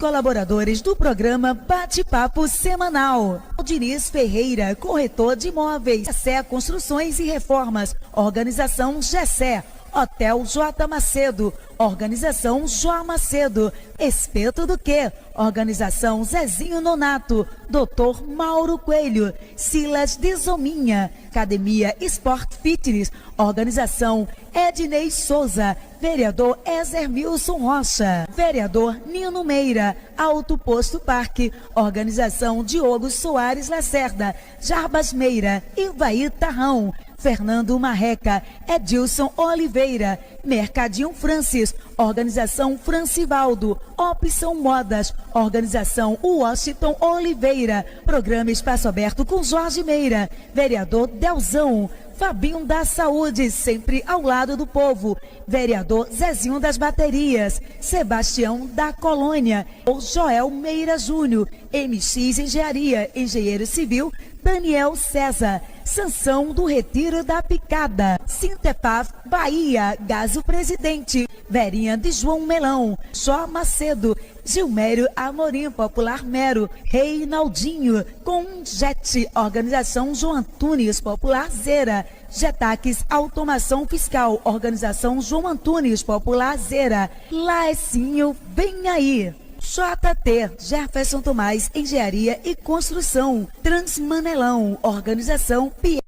colaboradores do programa Bate-Papo Semanal. Diniz Ferreira, corretor de imóveis. Gessé Construções e Reformas. Organização Gessé. Hotel J. Macedo. Organização João Macedo. Espeto do Quê? Organização Zezinho Nonato. Dr. Mauro Coelho. Silas Desominha. Academia Sport Fitness. Organização Ednei Souza. Vereador Ezermilson Rocha. Vereador Nino Meira. Alto Posto Parque. Organização Diogo Soares Lacerda. Jarbas Meira. Ivaí Tarrão. Fernando Marreca, Edilson Oliveira, Mercadinho Francis, Organização Francivaldo, Opção Modas, Organização Washington Oliveira, Programa Espaço Aberto com Jorge Meira, Vereador Delzão, Fabinho da Saúde, sempre ao lado do povo, Vereador Zezinho das Baterias, Sebastião da Colônia, Joel Meira Júnior, MX Engenharia, Engenheiro Civil, Daniel César, Sansão do Retiro da Picada, Sintepaf, Bahia, Gaso Presidente, Verinha de João Melão, Jó Macedo, Gilmério Amorim, Popular Mero, Reinaldinho, Conjet, Organização João Antunes, Popular Zera, Getaques Automação Fiscal, Organização João Antunes, Popular Zera, Laecinho, vem aí. JT, Jefferson Tomás, Engenharia e Construção, Transmanelão, Organização Pia.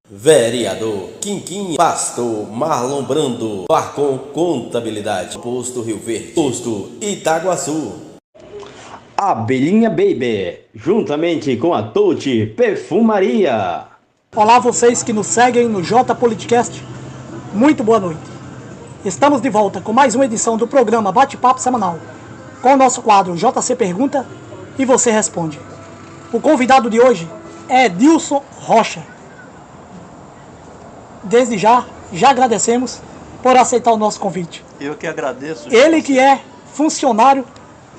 Vereador Quinquim, Pastor Marlon Brando, Barcom Contabilidade, Posto Rio Verde, Posto Itaguaçu. Abelhinha Baby, juntamente com a Touti Perfumaria. Olá vocês que nos seguem no J Politicast, muito boa noite. Estamos de volta com mais uma edição do programa Bate-Papo Semanal, com o nosso quadro JC Pergunta e Você Responde. O convidado de hoje é Edilson Rocha. Desde já agradecemos por aceitar o nosso convite. Eu que agradeço. Ele que é funcionário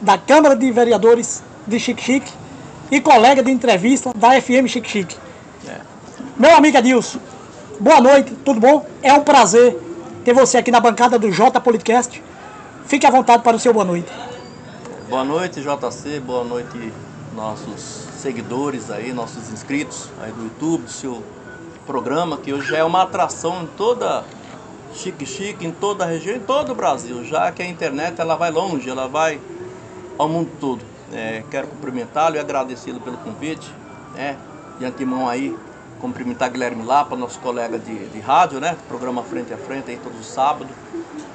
da Câmara de Vereadores de Xique-Xique e colega de entrevista da FM Xique-Xique. Meu amigo Edilson, boa noite, tudo bom? É um prazer ter você aqui na bancada do J Politicast. Fique à vontade para o seu boa noite. Boa noite, JC, boa noite nossos seguidores aí, nossos inscritos aí do YouTube, do seu programa, que hoje é uma atração em toda Xique-Xique, em toda a região, em todo o Brasil, já que a internet ela vai longe, ela vai ao mundo todo. Quero cumprimentá-lo e agradecê-lo pelo convite, de antemão aí, cumprimentar Guilherme Lapa, nosso colega de rádio, programa Frente a Frente aí todos os sábados,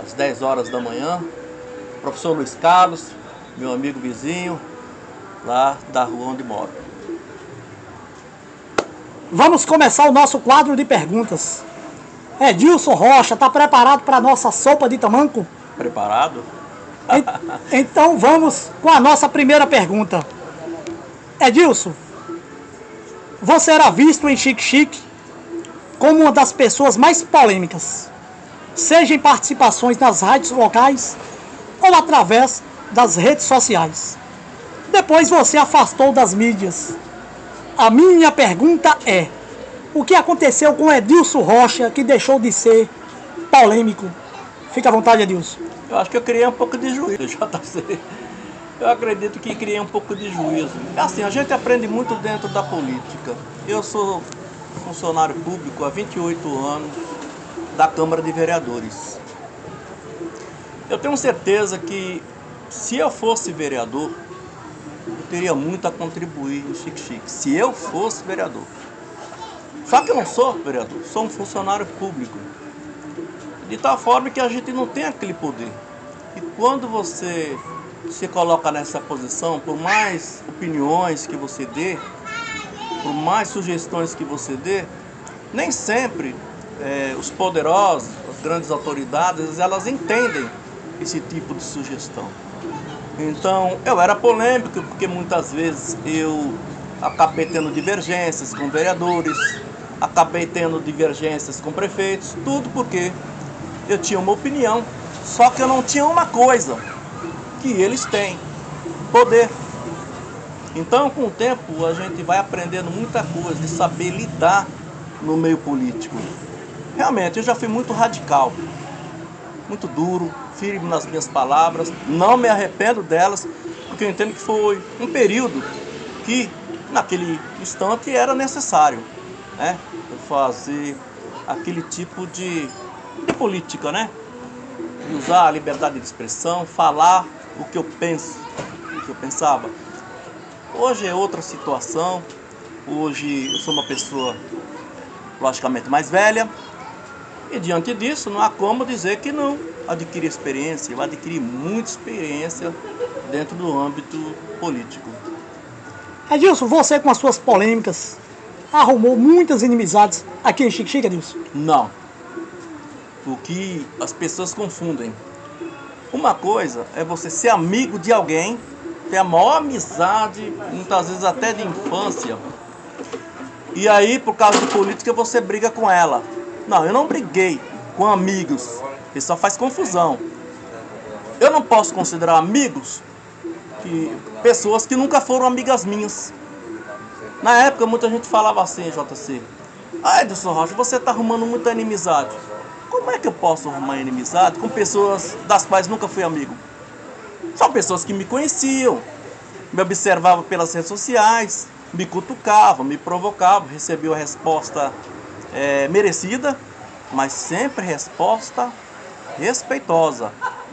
às 10 horas da manhã, professor Luiz Carlos, meu amigo vizinho, lá da rua onde moro. Vamos começar o nosso quadro de perguntas. Edilson Rocha, está preparado para a nossa sopa de tamanco? Preparado? Então vamos com a nossa primeira pergunta. Edilson, você era visto em Xique-Xique como uma das pessoas mais polêmicas, seja em participações nas rádios locais ou através das redes sociais. Depois você afastou das mídias. A minha pergunta é: o que aconteceu com Edilson Rocha que deixou de ser polêmico? Fica à vontade, Edilson. Eu acho que eu criei um pouco de juízo, JC. Eu acredito que criei um pouco de juízo. Assim, a gente aprende muito dentro da política. Eu sou funcionário público há 28 anos da Câmara de Vereadores. Eu tenho certeza que se eu fosse vereador, eu teria muito a contribuir em Xique-Xique. Se eu fosse vereador. Só que eu não sou vereador, sou um funcionário público. De tal forma que a gente não tem aquele poder. E quando você se coloca nessa posição, por mais opiniões que você dê, por mais sugestões que você dê, nem sempre os poderosos, as grandes autoridades, elas entendem esse tipo de sugestão. Então, eu era polêmico, porque muitas vezes eu acabei tendo divergências com vereadores, acabei tendo divergências com prefeitos, tudo porque eu tinha uma opinião, só que eu não tinha uma coisa que eles têm: poder. Então, com o tempo, a gente vai aprendendo muita coisa de saber lidar no meio político. Realmente, eu já fui muito radical, muito duro, firme nas minhas palavras, não me arrependo delas, porque eu entendo que foi um período que, naquele instante, era necessário, né, eu fazer aquele tipo de política, né? De usar a liberdade de expressão, falar o que eu penso, o que eu pensava. Hoje é outra situação, hoje eu sou uma pessoa logicamente mais velha, e diante disso não há como dizer que não adquiri experiência. Eu adquiri muita experiência dentro do âmbito político. Edilson, você com as suas polêmicas arrumou muitas inimizades aqui em Xique-Xique, Edilson? Não. O que as pessoas confundem. Uma coisa é você ser amigo de alguém, ter a maior amizade, muitas vezes até de infância, e aí, por causa de política, você briga com ela. Não, eu não briguei com amigos. Isso só faz confusão. Eu não posso considerar amigos pessoas que nunca foram amigas minhas. Na época, muita gente falava assim, JC: ah, Edilson Rocha, você está arrumando muita inimizade. Como é que eu posso arrumar inimizade com pessoas das quais nunca fui amigo? São pessoas que me conheciam, me observavam pelas redes sociais, me cutucavam, me provocavam, recebi a resposta merecida, mas sempre resposta respeitosa.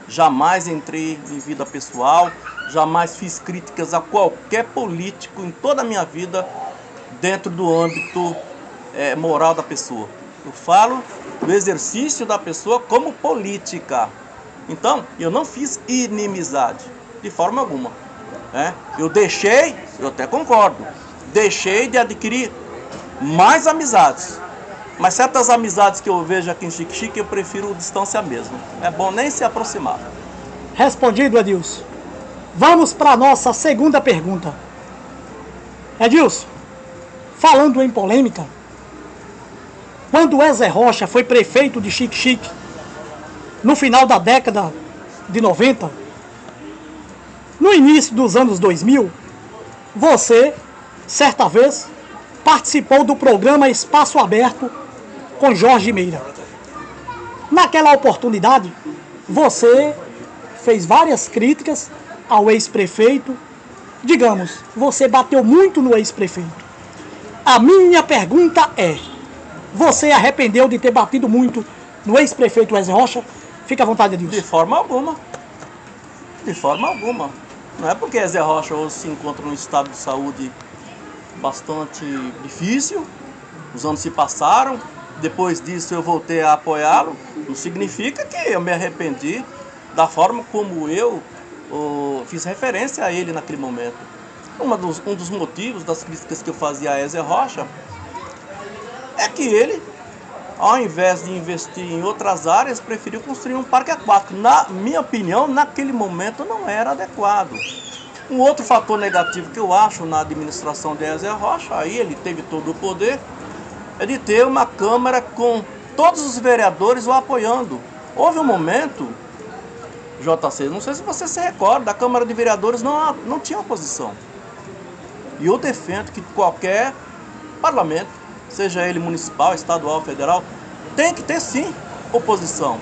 Jamais entrei em vida pessoal, jamais fiz críticas a qualquer político em toda a minha vida dentro do âmbito moral da pessoa. Eu falo do exercício da pessoa como política. Então, eu não fiz inimizade, de forma alguma. Eu até concordo, deixei de adquirir mais amizades. Mas certas amizades que eu vejo aqui em Xique-Xique, eu prefiro distância mesmo. É bom nem se aproximar. Respondido, Edilson. Vamos para a nossa segunda pergunta. Edilson, falando em polêmica, quando Ezer Rocha foi prefeito de Xique-Xique, no final da década de 90, no início dos anos 2000, você, certa vez, participou do programa Espaço Aberto com Jorge Meira. Naquela oportunidade, você fez várias críticas ao ex-prefeito. Digamos, você bateu muito no ex-prefeito. A minha pergunta é: você arrependeu de ter batido muito no ex-prefeito Ezer Rocha? Fica à vontade disso. De forma alguma. De forma alguma. Não é porque Ezer Rocha hoje se encontra num estado de saúde bastante difícil, os anos se passaram, depois disso eu voltei a apoiá-lo, não significa que eu me arrependi da forma como eu fiz referência a ele naquele momento. Um dos motivos das críticas que eu fazia a Ezer Rocha é que ele, ao invés de investir em outras áreas, preferiu construir um parque aquático. Na minha opinião, naquele momento não era adequado. Um outro fator negativo que eu acho na administração de Ezer Rocha, aí ele teve todo o poder, é de ter uma Câmara com todos os vereadores o apoiando. Houve um momento, JC, não sei se você se recorda, a Câmara de Vereadores não tinha oposição. E eu defendo que qualquer parlamento, seja ele municipal, estadual, federal, tem que ter sim oposição.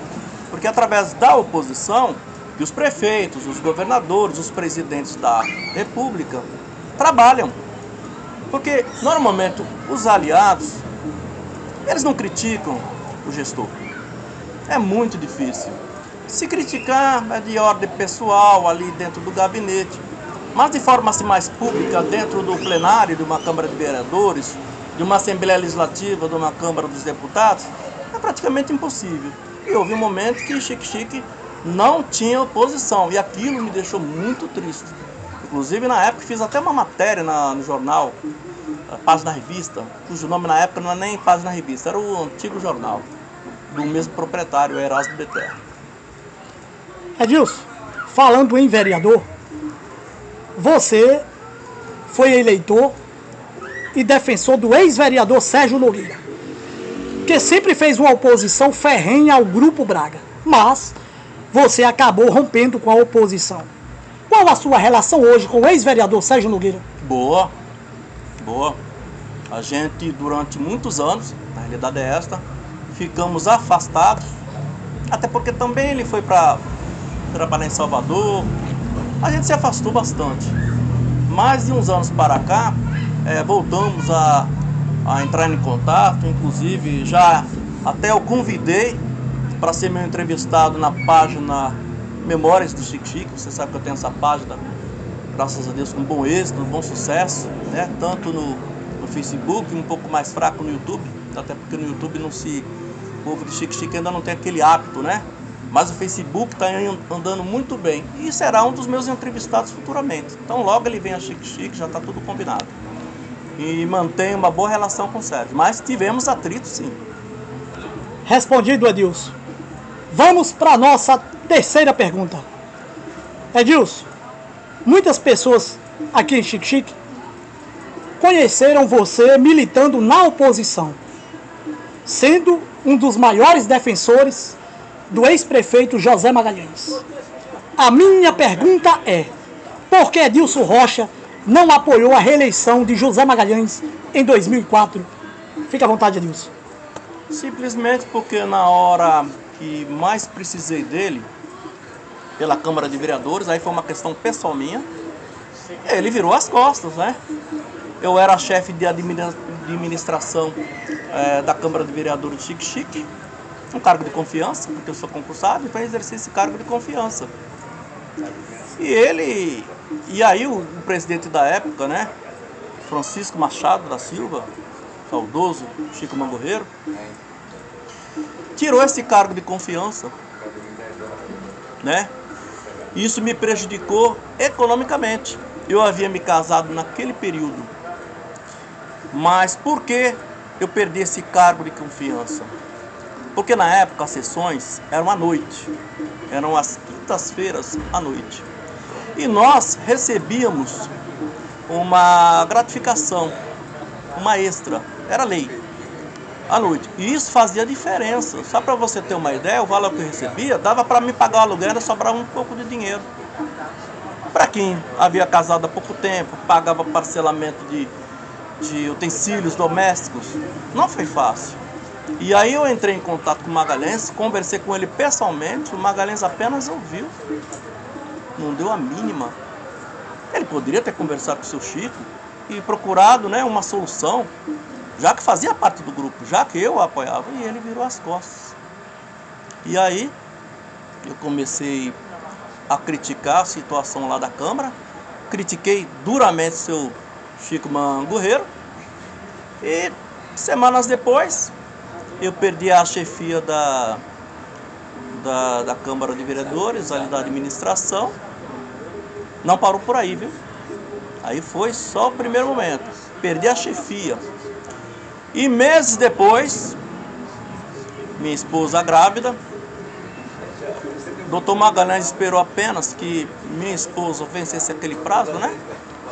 Porque através da oposição, que os prefeitos, os governadores, os presidentes da República trabalham. Porque normalmente os aliados, eles não criticam o gestor. É muito difícil. Se criticar é de ordem pessoal, ali dentro do gabinete. Mas de forma assim, mais pública, dentro do plenário de uma Câmara de Vereadores, de uma Assembleia Legislativa, de uma Câmara dos Deputados, é praticamente impossível. E houve um momento que Xique-Xique não tinha oposição, e aquilo me deixou muito triste. Inclusive, na época, fiz até uma matéria no jornal, Página Revista, cujo nome na época não era nem Página Revista, era o antigo jornal, do mesmo proprietário, Erasmo Beter. Edilson, falando em vereador, você foi eleitor e defensor do ex-vereador Sérgio Nogueira, que sempre fez uma oposição ferrenha ao Grupo Braga, mas você acabou rompendo com a oposição. Qual a sua relação hoje com o ex-vereador Sérgio Nogueira? Boa. A gente, durante muitos anos, na realidade é esta, ficamos afastados, até porque também ele foi para trabalhar em Salvador, a gente se afastou bastante. Mais de uns anos para cá, voltamos a entrar em contato, inclusive já até eu convidei para ser meu entrevistado na página Memórias do Chique Chique. Você sabe que eu tenho essa página, graças a Deus, com bom êxito, bom sucesso, né? Tanto no Facebook, um pouco mais fraco no YouTube, até porque no YouTube o povo do Chique Chique ainda não tem aquele hábito, né? Mas o Facebook está andando muito bem e será um dos meus entrevistados futuramente. Então logo ele vem a Chique Chique, já está tudo combinado. E mantém uma boa relação com o Sérgio, mas tivemos atrito sim. Respondido, Edilson. Vamos para a nossa terceira pergunta. Edilson, muitas pessoas aqui em Chique Chique conheceram você militando na oposição, sendo um dos maiores defensores do ex-prefeito José Magalhães. A minha pergunta é: por que Edilson Rocha não apoiou a reeleição de José Magalhães em 2004? Fique à vontade, Edilson. Simplesmente porque na hora que mais precisei dele, pela Câmara de Vereadores, aí foi uma questão pessoal minha, ele virou as costas, né? Eu era chefe de administração da Câmara de Vereadores de Chique Chique, um cargo de confiança, porque eu sou concursado, então eu exerci esse cargo de confiança. E aí o presidente da época, né, Francisco Machado da Silva, saudoso Chico Mangorreiro, tirou esse cargo de confiança, né? Isso me prejudicou economicamente. Eu havia me casado naquele período. Mas por que eu perdi esse cargo de confiança? Porque na época as sessões eram à noite. Eram às quintas-feiras à noite. E nós recebíamos uma gratificação, uma extra. Era lei. À noite. E isso fazia diferença. Só para você ter uma ideia, o valor que eu recebia dava para me pagar o aluguel, ainda sobrava um pouco de dinheiro. Para quem havia casado há pouco tempo, pagava parcelamento de utensílios domésticos, não foi fácil. E aí eu entrei em contato com o Magalhães, conversei com ele pessoalmente, o Magalhães apenas ouviu, não deu a mínima. Ele poderia ter conversado com o seu Chico e procurado, né, uma solução, já que fazia parte do grupo, já que eu o apoiava, e ele virou as costas. E aí eu comecei a criticar a situação lá da Câmara, critiquei duramente o seu Chico Mangorreiro, e semanas depois eu perdi a chefia da Câmara de Vereadores, ali da administração. Não parou por aí, viu? Aí foi só o primeiro momento, perdi a chefia. E meses depois, minha esposa grávida, o Dr. Magalhães esperou apenas que minha esposa vencesse aquele prazo, né,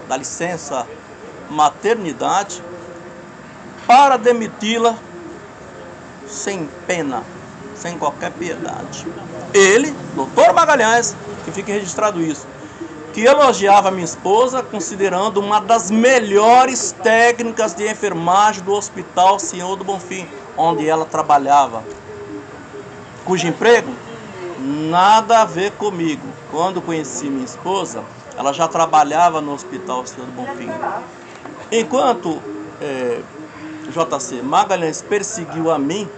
da licença maternidade, para demiti-la sem pena, sem qualquer piedade. Ele, Dr. Magalhães, que fique registrado isso, que elogiava a minha esposa, considerando uma das melhores técnicas de enfermagem do Hospital Senhor do Bonfim, onde ela trabalhava, cujo emprego nada a ver comigo. Quando conheci minha esposa, ela já trabalhava no Hospital Senhor do Bonfim. Enquanto JC Magalhães perseguiu a mim,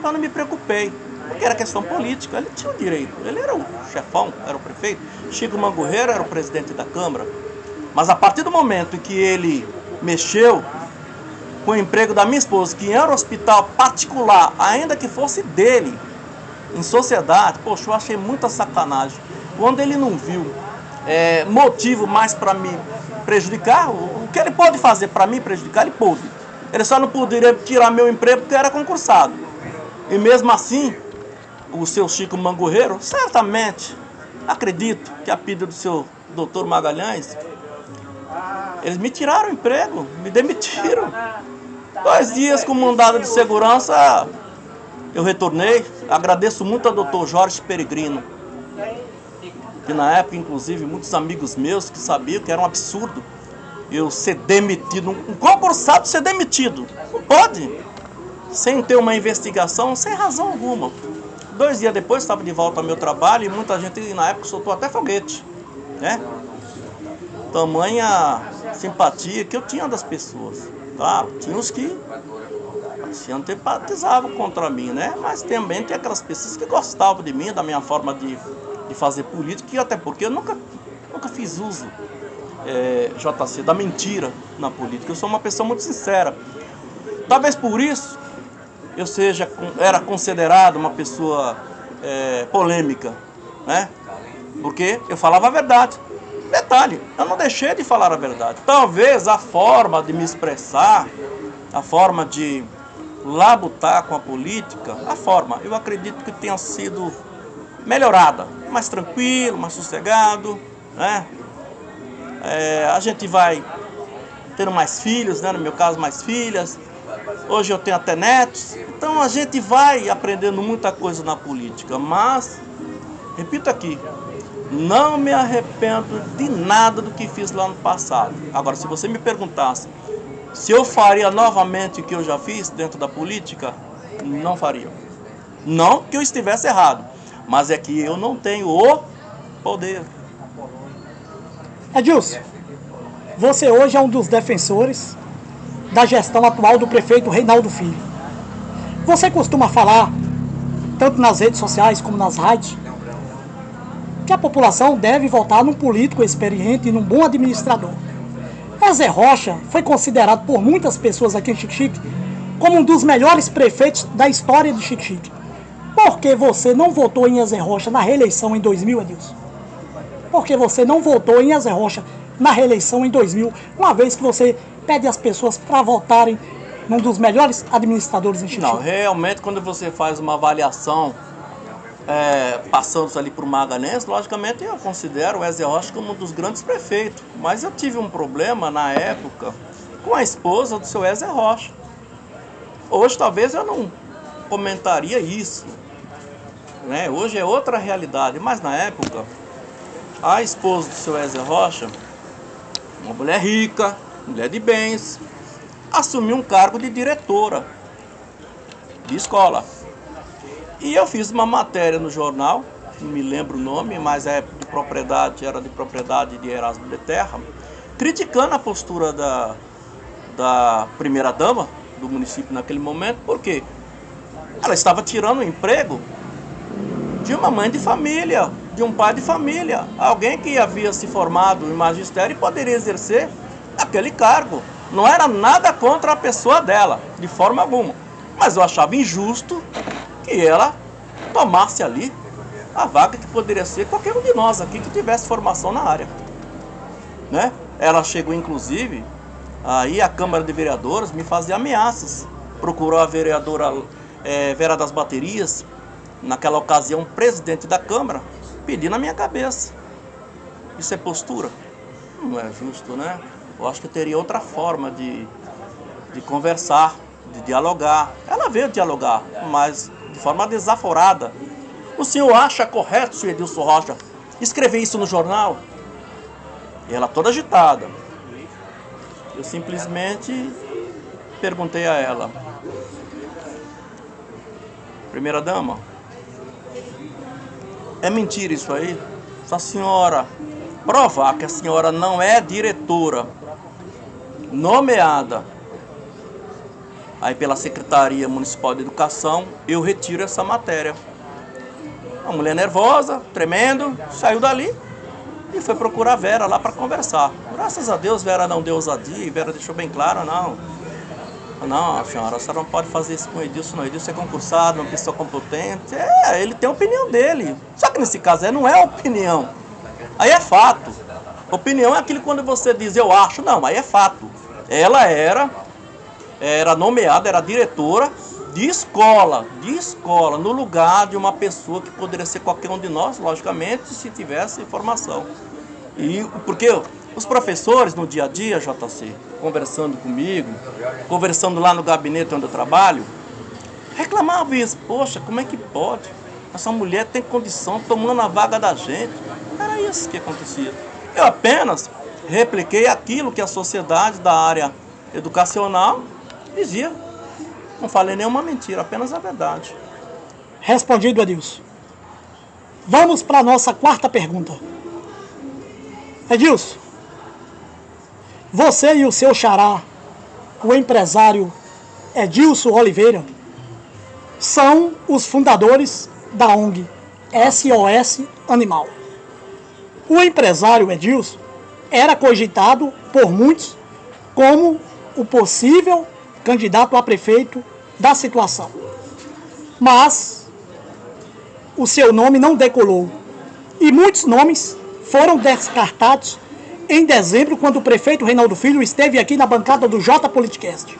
eu não me preocupei, porque era questão política, ele tinha o direito, ele era o chefão, era o prefeito, Chico Mangorreiro era o presidente da Câmara. Mas a partir do momento em que ele mexeu com o emprego da minha esposa, que era um hospital particular, ainda que fosse dele, em sociedade, poxa, eu achei muita sacanagem. Quando ele não viu motivo mais para me prejudicar, o que ele pode fazer para me prejudicar, ele pôde. Ele só não poderia tirar meu emprego porque era concursado. E mesmo assim, o seu Chico Mangorreiro, certamente, acredito que a pedido do seu Dr. Magalhães, eles me tiraram o emprego, me demitiram. 2 dias com mandado de segurança, eu retornei. Agradeço muito ao Dr. Jorge Peregrino, que na época, inclusive, muitos amigos meus que sabiam que era um absurdo eu ser demitido, um concursado ser demitido. Não pode, sem ter uma investigação, sem razão alguma. 2 dias depois, estava de volta ao meu trabalho e muita gente na época soltou até foguete. né? Tamanha simpatia que eu tinha das pessoas. Claro, tinha os que se antipatizavam contra mim, né? Mas também tem aquelas pessoas que gostavam de mim, da minha forma de fazer política, e até porque eu nunca fiz uso, JC, da mentira na política. Eu sou uma pessoa muito sincera. Talvez por isso eu era considerado uma pessoa polêmica, né? Porque eu falava a verdade. Detalhe, eu não deixei de falar a verdade. Talvez a forma de me expressar, a forma de labutar com a política, eu acredito que tenha sido melhorada. Mais tranquilo, mais sossegado, né? A gente vai tendo mais filhos, né? No meu caso, mais filhas. Hoje eu tenho até netos. Então a gente vai aprendendo muita coisa na política. Mas, repito aqui, não me arrependo de nada do que fiz lá no passado. Agora, se você me perguntasse se eu faria novamente o que eu já fiz dentro da política, não faria. Não que eu estivesse errado, mas é que eu não tenho o poder. Edilson, você hoje é um dos defensores da gestão atual do prefeito Reinaldo Filho. Você costuma falar, tanto nas redes sociais como nas rádios, que a população deve votar num político experiente e num bom administrador. Zé Rocha foi considerado por muitas pessoas aqui em Xique-Xique como um dos melhores prefeitos da história de Xique-Xique. Por que você não votou em Zé Rocha na reeleição em 2000, Edilson? Por que você não votou em Zé Rocha na reeleição em 2000, uma vez que você pede às pessoas para votarem num dos melhores administradores em Xique-Xique? Não, realmente quando você faz uma avaliação passando ali por Magalhães, logicamente eu considero o Zé Rocha como um dos grandes prefeitos. Mas eu tive um problema na época com a esposa do seu Zé Rocha. Hoje talvez eu não comentaria isso, né? Hoje é outra realidade, mas na época a esposa do seu Zé Rocha, uma mulher rica, mulher de bens, assumiu um cargo de diretora de escola. E eu fiz uma matéria no jornal, não me lembro o nome, mas era de propriedade de Erasmo de Terra, criticando a postura da primeira-dama do município naquele momento, porque ela estava tirando o emprego de uma mãe de família, de um pai de família, alguém que havia se formado em magistério e poderia exercer aquele cargo. Não era nada contra a pessoa dela, de forma alguma, mas eu achava injusto que ela tomasse ali a vaga que poderia ser qualquer um de nós aqui que tivesse formação na área, né? Ela chegou inclusive aí a Câmara de Vereadores me fazia ameaças, procurou a vereadora Vera das Baterias, naquela ocasião presidente da Câmara, pedindo a minha cabeça. Isso é postura? Não é justo, né? Eu acho que teria outra forma de conversar, de dialogar. Ela veio dialogar, mas de forma desaforada. O senhor acha correto, senhor Edilson Rocha, escrever isso no jornal? E ela toda agitada. Eu simplesmente perguntei a ela: primeira dama, é mentira isso aí? Se a senhora provar que a senhora não é diretora nomeada aí pela Secretaria Municipal de Educação, eu retiro essa matéria. A mulher nervosa, tremendo, saiu dali e foi procurar a Vera lá para conversar. Graças a Deus, Vera não deu ousadia, e Vera deixou bem claro, não, senhora, a senhora não pode fazer isso com o Edilson, não. Edilson é concursado, uma pessoa competente. Ele tem a opinião dele. Só que nesse caso não é opinião. Aí é fato. Opinião é aquilo quando você diz eu acho, não, aí é fato. Ela era nomeada, era diretora de escola, no lugar de uma pessoa que poderia ser qualquer um de nós, logicamente, se tivesse informação. E porque os professores no dia a dia, JC, conversando comigo, conversando lá no gabinete onde eu trabalho, reclamavam isso. Poxa, como é que pode? Essa mulher tem condição, tomando a vaga da gente. Era isso que acontecia. Eu apenas repliquei aquilo que a sociedade da área educacional dizia. Não falei nenhuma mentira, apenas a verdade. Respondido, Edilson. Vamos para a nossa quarta pergunta. Edilson, você e o seu xará, o empresário Edilson Oliveira, são os fundadores da ONG SOS Animal. O empresário Edilson era cogitado por muitos como o possível candidato a prefeito da situação. Mas o seu nome não decolou e muitos nomes foram descartados em dezembro, quando o prefeito Reinaldo Filho esteve aqui na bancada do J Politicast.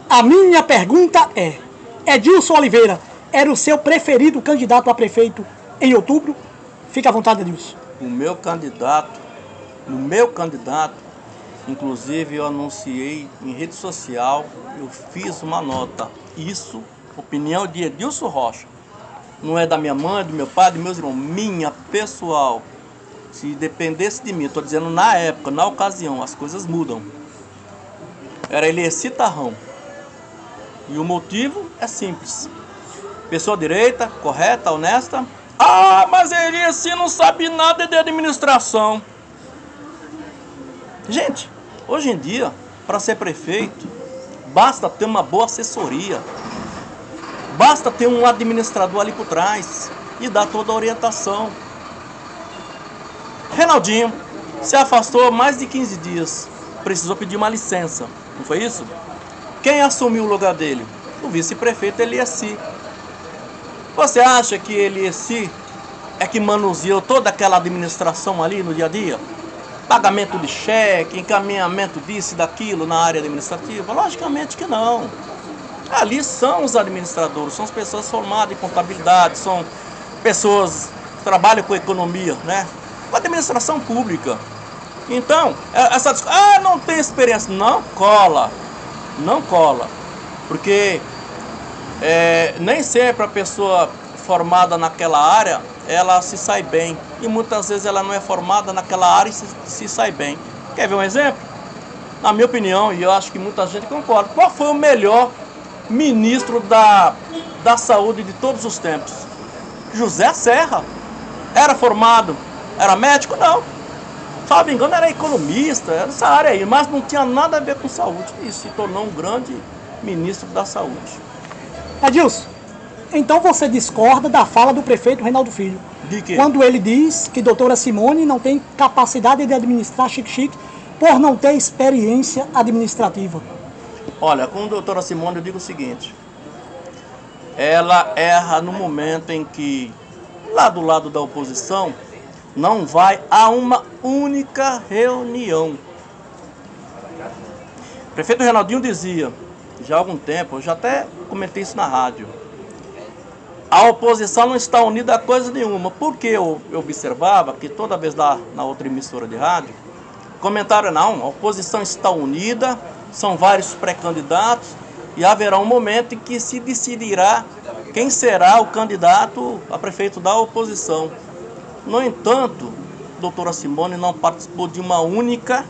A minha pergunta é: Edilson Oliveira era o seu preferido candidato a prefeito em outubro? Fica à vontade, Edilson. O meu candidato, inclusive eu anunciei em rede social, eu fiz uma nota. Isso, opinião de Edilson Rocha. Não é da minha mãe, do meu pai, dos meus irmãos, minha pessoal. Se dependesse de mim, estou dizendo na época, na ocasião, as coisas mudam. Era Elieci Tarrão. E o motivo é simples. Pessoa direita, correta, honesta. Ah, mas Elieci não sabe nada de administração. Gente, hoje em dia, para ser prefeito, basta ter uma boa assessoria. Basta ter um administrador ali por trás e dar toda a orientação. Reinaldinho se afastou mais de 15 dias. Precisou pedir uma licença. Não foi isso? Quem assumiu o lugar dele? O vice-prefeito Elieci. Você acha que Elieci é que manuseou toda aquela administração ali no dia a dia? Pagamento de cheque, encaminhamento disso e daquilo na área administrativa? Logicamente que não. Ali são os administradores, são as pessoas formadas em contabilidade, são pessoas que trabalham com economia, né? Com administração pública. Então, essa discussão, não tem experiência, não cola. Não cola. Porque nem sempre a pessoa formada naquela área, ela se sai bem. E muitas vezes ela não é formada naquela área e se sai bem. Quer ver um exemplo? Na minha opinião, e eu acho que muita gente concorda, qual foi o melhor ministro da saúde de todos os tempos? José Serra. Era formado, era médico? Não. Se me engano, era economista, era essa área aí, mas não tinha nada a ver com saúde. E se tornou um grande ministro da saúde. Edilson, então você discorda da fala do prefeito Reinaldo Filho? De quê? Quando ele diz que doutora Simone não tem capacidade de administrar Chique-Chique por não ter experiência administrativa. Olha, com a doutora Simone eu digo o seguinte. Ela erra no momento em que, lá do lado da oposição, não vai a uma única reunião. O prefeito Reinaldinho dizia, já há algum tempo, eu já até comentei isso na rádio, a oposição não está unida a coisa nenhuma. Porque eu observava que toda vez na outra emissora de rádio, comentário não, a oposição está unida, são vários pré-candidatos e haverá um momento em que se decidirá quem será o candidato a prefeito da oposição. No entanto, a doutora Simone não participou de uma única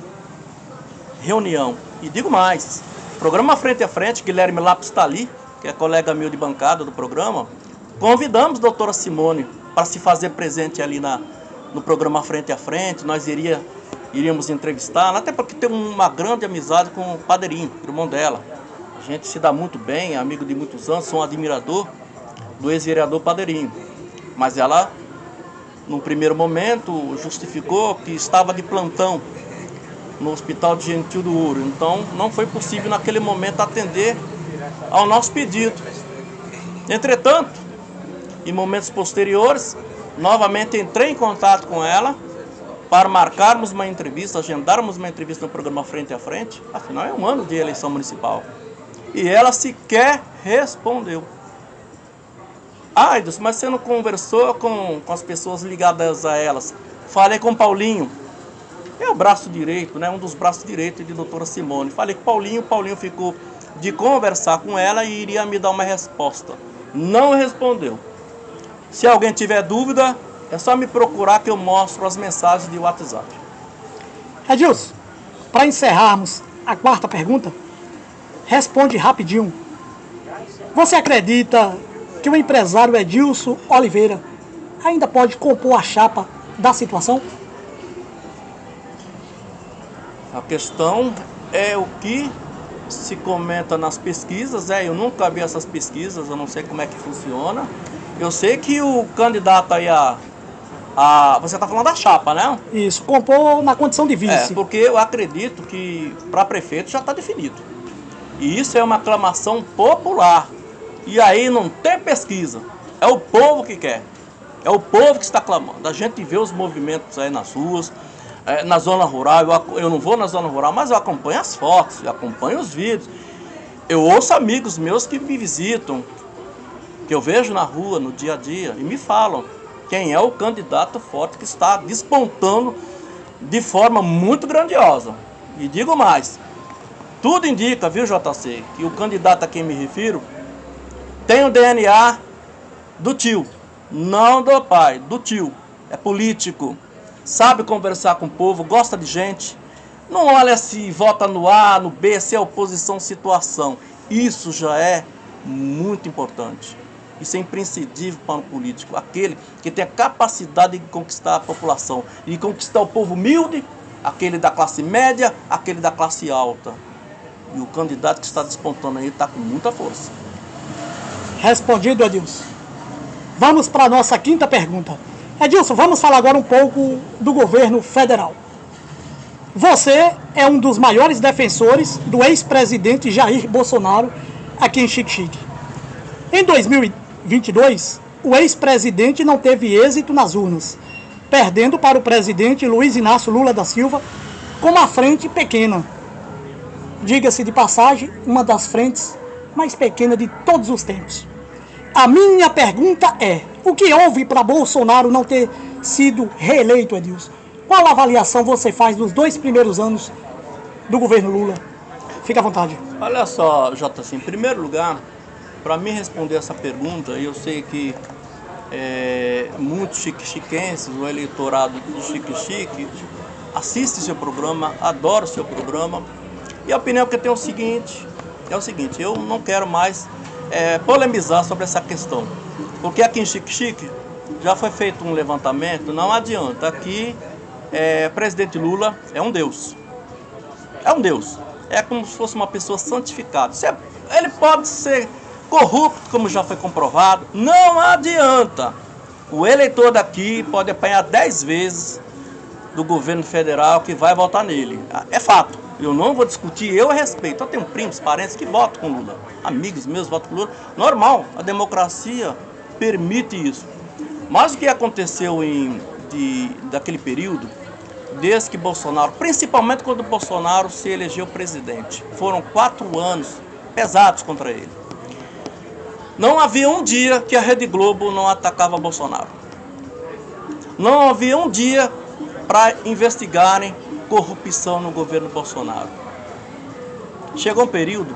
reunião. E digo mais, o programa Frente a Frente, Guilherme Lápis está ali, que é colega meu de bancada do programa, convidamos a doutora Simone para se fazer presente ali no programa Frente a Frente. Nós iríamos entrevistá-la, até porque tem uma grande amizade com o Paderinho, irmão dela. A gente se dá muito bem, é amigo de muitos anos, sou um admirador do ex-vereador Paderinho. Mas ela, num primeiro momento, justificou que estava de plantão no Hospital de Gentil do Ouro. Então, não foi possível naquele momento atender ao nosso pedido. Entretanto, em momentos posteriores, novamente entrei em contato com ela para marcarmos uma entrevista, agendarmos uma entrevista no programa Frente a Frente. Afinal, é um ano de eleição municipal. E ela sequer respondeu. Edilson, mas você não conversou com as pessoas ligadas a elas? Falei com o Paulinho. É o braço direito, né? Um dos braços direitos de doutora Simone. Falei com o Paulinho ficou de conversar com ela e iria me dar uma resposta. Não respondeu. Se alguém tiver dúvida, é só me procurar que eu mostro as mensagens de WhatsApp. Edilson, para encerrarmos a quarta pergunta, responde rapidinho. Você acredita que o empresário Edilson Oliveira ainda pode compor a chapa da situação? A questão é o que se comenta nas pesquisas. Eu nunca vi essas pesquisas, eu não sei como é que funciona. Eu sei que o candidato aí você está falando da chapa, né? Isso, compor na condição de vice. Porque eu acredito que para prefeito já está definido. E isso é uma aclamação popular. E aí não tem pesquisa. É o povo que quer. É o povo que está clamando. A gente vê os movimentos aí nas ruas, na zona rural. Eu não vou na zona rural, mas eu acompanho as fotos, eu acompanho os vídeos. Eu ouço amigos meus que me visitam, que eu vejo na rua, no dia a dia, e me falam quem é o candidato forte que está despontando de forma muito grandiosa. E digo mais, tudo indica, viu, JC, que o candidato a quem me refiro tem o DNA do tio, não do pai, do tio. É político, sabe conversar com o povo, gosta de gente. Não olha se vota no A, no B, se é oposição, situação. Isso já é muito importante. Isso é imprescindível para um político, aquele que tem a capacidade de conquistar a população, de conquistar o povo humilde, aquele da classe média, aquele da classe alta. E o candidato que está despontando aí está com muita força. Respondido, Edilson. Vamos para a nossa quinta pergunta. Edilson, vamos falar agora um pouco do governo federal. Você é um dos maiores defensores do ex-presidente Jair Bolsonaro aqui em Xique-Xique. Em 2022, o ex-presidente não teve êxito nas urnas, perdendo para o presidente Luiz Inácio Lula da Silva com uma frente pequena. Diga-se de passagem, uma das frentes mais pequenas de todos os tempos. A minha pergunta é, o que houve para Bolsonaro não ter sido reeleito, Edilson? Qual avaliação você faz dos 2 primeiros anos do governo Lula? Fique à vontade. Olha só, JC, em primeiro lugar, para mim responder essa pergunta, eu sei que muitos xique-xiquenses, o eleitorado de Xique-Xique, assiste seu programa, adora o seu programa. E a opinião que eu tenho é o seguinte, eu não quero mais polemizar sobre essa questão. Porque aqui em Xique-Xique já foi feito um levantamento, não adianta. Aqui, presidente Lula é um Deus. É um Deus. É como se fosse uma pessoa santificada. Ele pode ser corrupto, como já foi comprovado. Não adianta. O eleitor daqui pode apanhar 10 vezes do governo federal que vai votar nele. É fato. Eu não vou discutir, eu respeito. Eu tenho primos, parentes que votam com Lula. Amigos meus votam com Lula. Normal, a democracia permite isso. Mas o que aconteceu daquele período, desde que Bolsonaro, principalmente quando Bolsonaro se elegeu presidente, foram 4 anos pesados contra ele. Não havia um dia que a Rede Globo não atacava Bolsonaro. Não havia um dia para investigarem corrupção no governo Bolsonaro. Chegou um período,